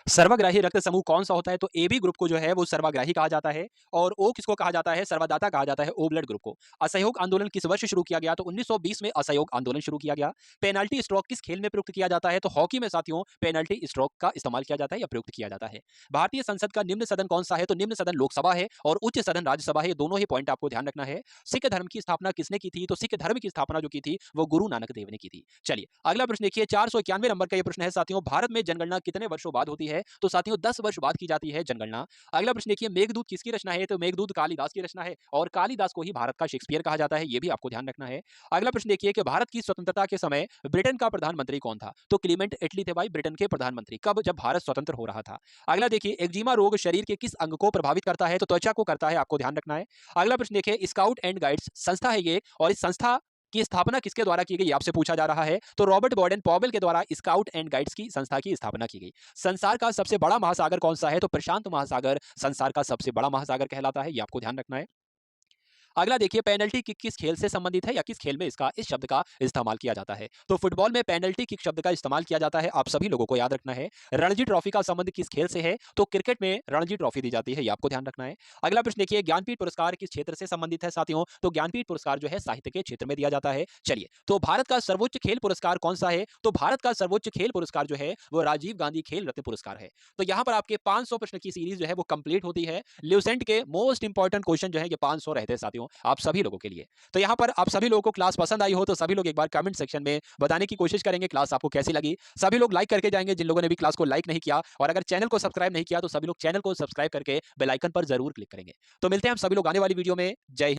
सर्वग्राही रक्त समूह कौन सा होता है? तो एबी ग्रुप को जो है वो सर्वग्राही कहा जाता है, और ओ किसको कहा जाता है? सर्वदाता कहा जाता है, ओ ब्लड ग्रुप को। असहयोग आंदोलन किस वर्ष शुरू किया गया? तो 1920 में असहयोग आंदोलन शुरू किया गया। पेनल्टी स्ट्रोक किस खेल में प्रयुक्त किया जाता है? तो हॉकी में साथियों पेनल्टी स्ट्रोक का इस्तेमाल किया जाता है या प्रयुक्त किया जाता है। भारतीय संसद का निम्न सदन कौन सा है? तो निम्न सदन लोकसभा है और उच्च सदन राज्यसभा है, ये दोनों ही पॉइंट आपको ध्यान रखना है। सिख धर्म की स्थापना किसने की थी? तो सिख धर्म की स्थापना जो की थी वो गुरु नानक देव ने की थी। चलिए, अगला प्रश्न देखिए, 491 नंबर का ये प्रश्न है साथियों, भारत में जनगणना कितने वर्षों बाद होती है? तो साथियों 10 वर्ष बाद की जाती है जनगणना। अगला प्रश्न देखिए, मेघदूत किसकी रचना है? तो मेघदूत कालिदास की रचना है, और कालिदास को ही भारत का शेक्सपियर कहा जाता है, ये भी आपको ध्यान रखना है। अगला प्रश्न देखिए कि भारत की स्वतंत्रता के समय ब्रिटेन का प्रधानमंत्री कौन था? तो क्लीमेंट एटली थे भाई ब्रिटेन के प्रधानमंत्री, कब? जब भारत स्वतंत्र हो रहा था। अगला देखिए, एक्जिमा रोग शरीर के किस अंग को प्रभावित करता है? तो त्वचा को करता है, आपको ध्यान रखना है। अगला प्रश्न देखिए, स्काउट एंड गाइड्स संस्था है ये, और इस संस्था की स्थापना किसके द्वारा की गई आपसे पूछा जा रहा है? तो रॉबर्ट बॉर्डन पॉवेल के द्वारा स्काउट एंड गाइड्स की संस्था की स्थापना की गई। संसार का सबसे बड़ा महासागर कौन सा है? तो प्रशांत महासागर संसार का सबसे बड़ा महासागर कहलाता है, ये आपको ध्यान रखना है। अगला देखिए, पेनल्टी किक किस खेल से संबंधित है या किस खेल में इस शब्द का इस्तेमाल किया जाता है? तो फुटबॉल में पेनल्टी किक शब्द का इस्तेमाल किया जाता है, आप सभी लोगों को याद रखना है। रणजी ट्रॉफी का संबंध किस खेल से है? तो क्रिकेट में रणजी ट्रॉफी दी जाती है, ये आपको ध्यान रखना है। अगला प्रश्न देखिए, ज्ञानपीठ पुरस्कार किस क्षेत्र से संबंधित है साथियों? तो ज्ञानपीठ पुरस्कार जो है साहित्य के क्षेत्र में दिया जाता है। चलिए, तो भारत का सर्वोच्च खेल पुरस्कार कौन सा है? तो भारत का सर्वोच्च खेल पुरस्कार जो है वो राजीव गांधी खेल रत्न पुरस्कार है। तो यहाँ पर आपके 500 प्रश्न की सीरीज जो है वो कंप्लीट होती है। ल्यूसेंट के मोस्ट इंपॉर्टेंट क्वेश्चन जो है ये 500 रहते हैं साथियों, आप सभी लोगों के लिए। तो यहाँ पर आप सभी लोगों को क्लास पसंद आई हो तो सभी लोग एक बार कमेंट सेक्शन में बताने की कोशिश करेंगे क्लास आपको कैसी लगी। सभी लोग लाइक करके जाएंगे जिन लोगों ने भी क्लास को लाइक नहीं किया, और अगर चैनल को सब्सक्राइब नहीं किया तो सभी लोग चैनल को सब्सक्राइब करके बेल आइकन पर जरूर क्लिक करेंगे। तो मिलते हैं हम सभी लोग आने वाली वीडियो में। जय हिंद।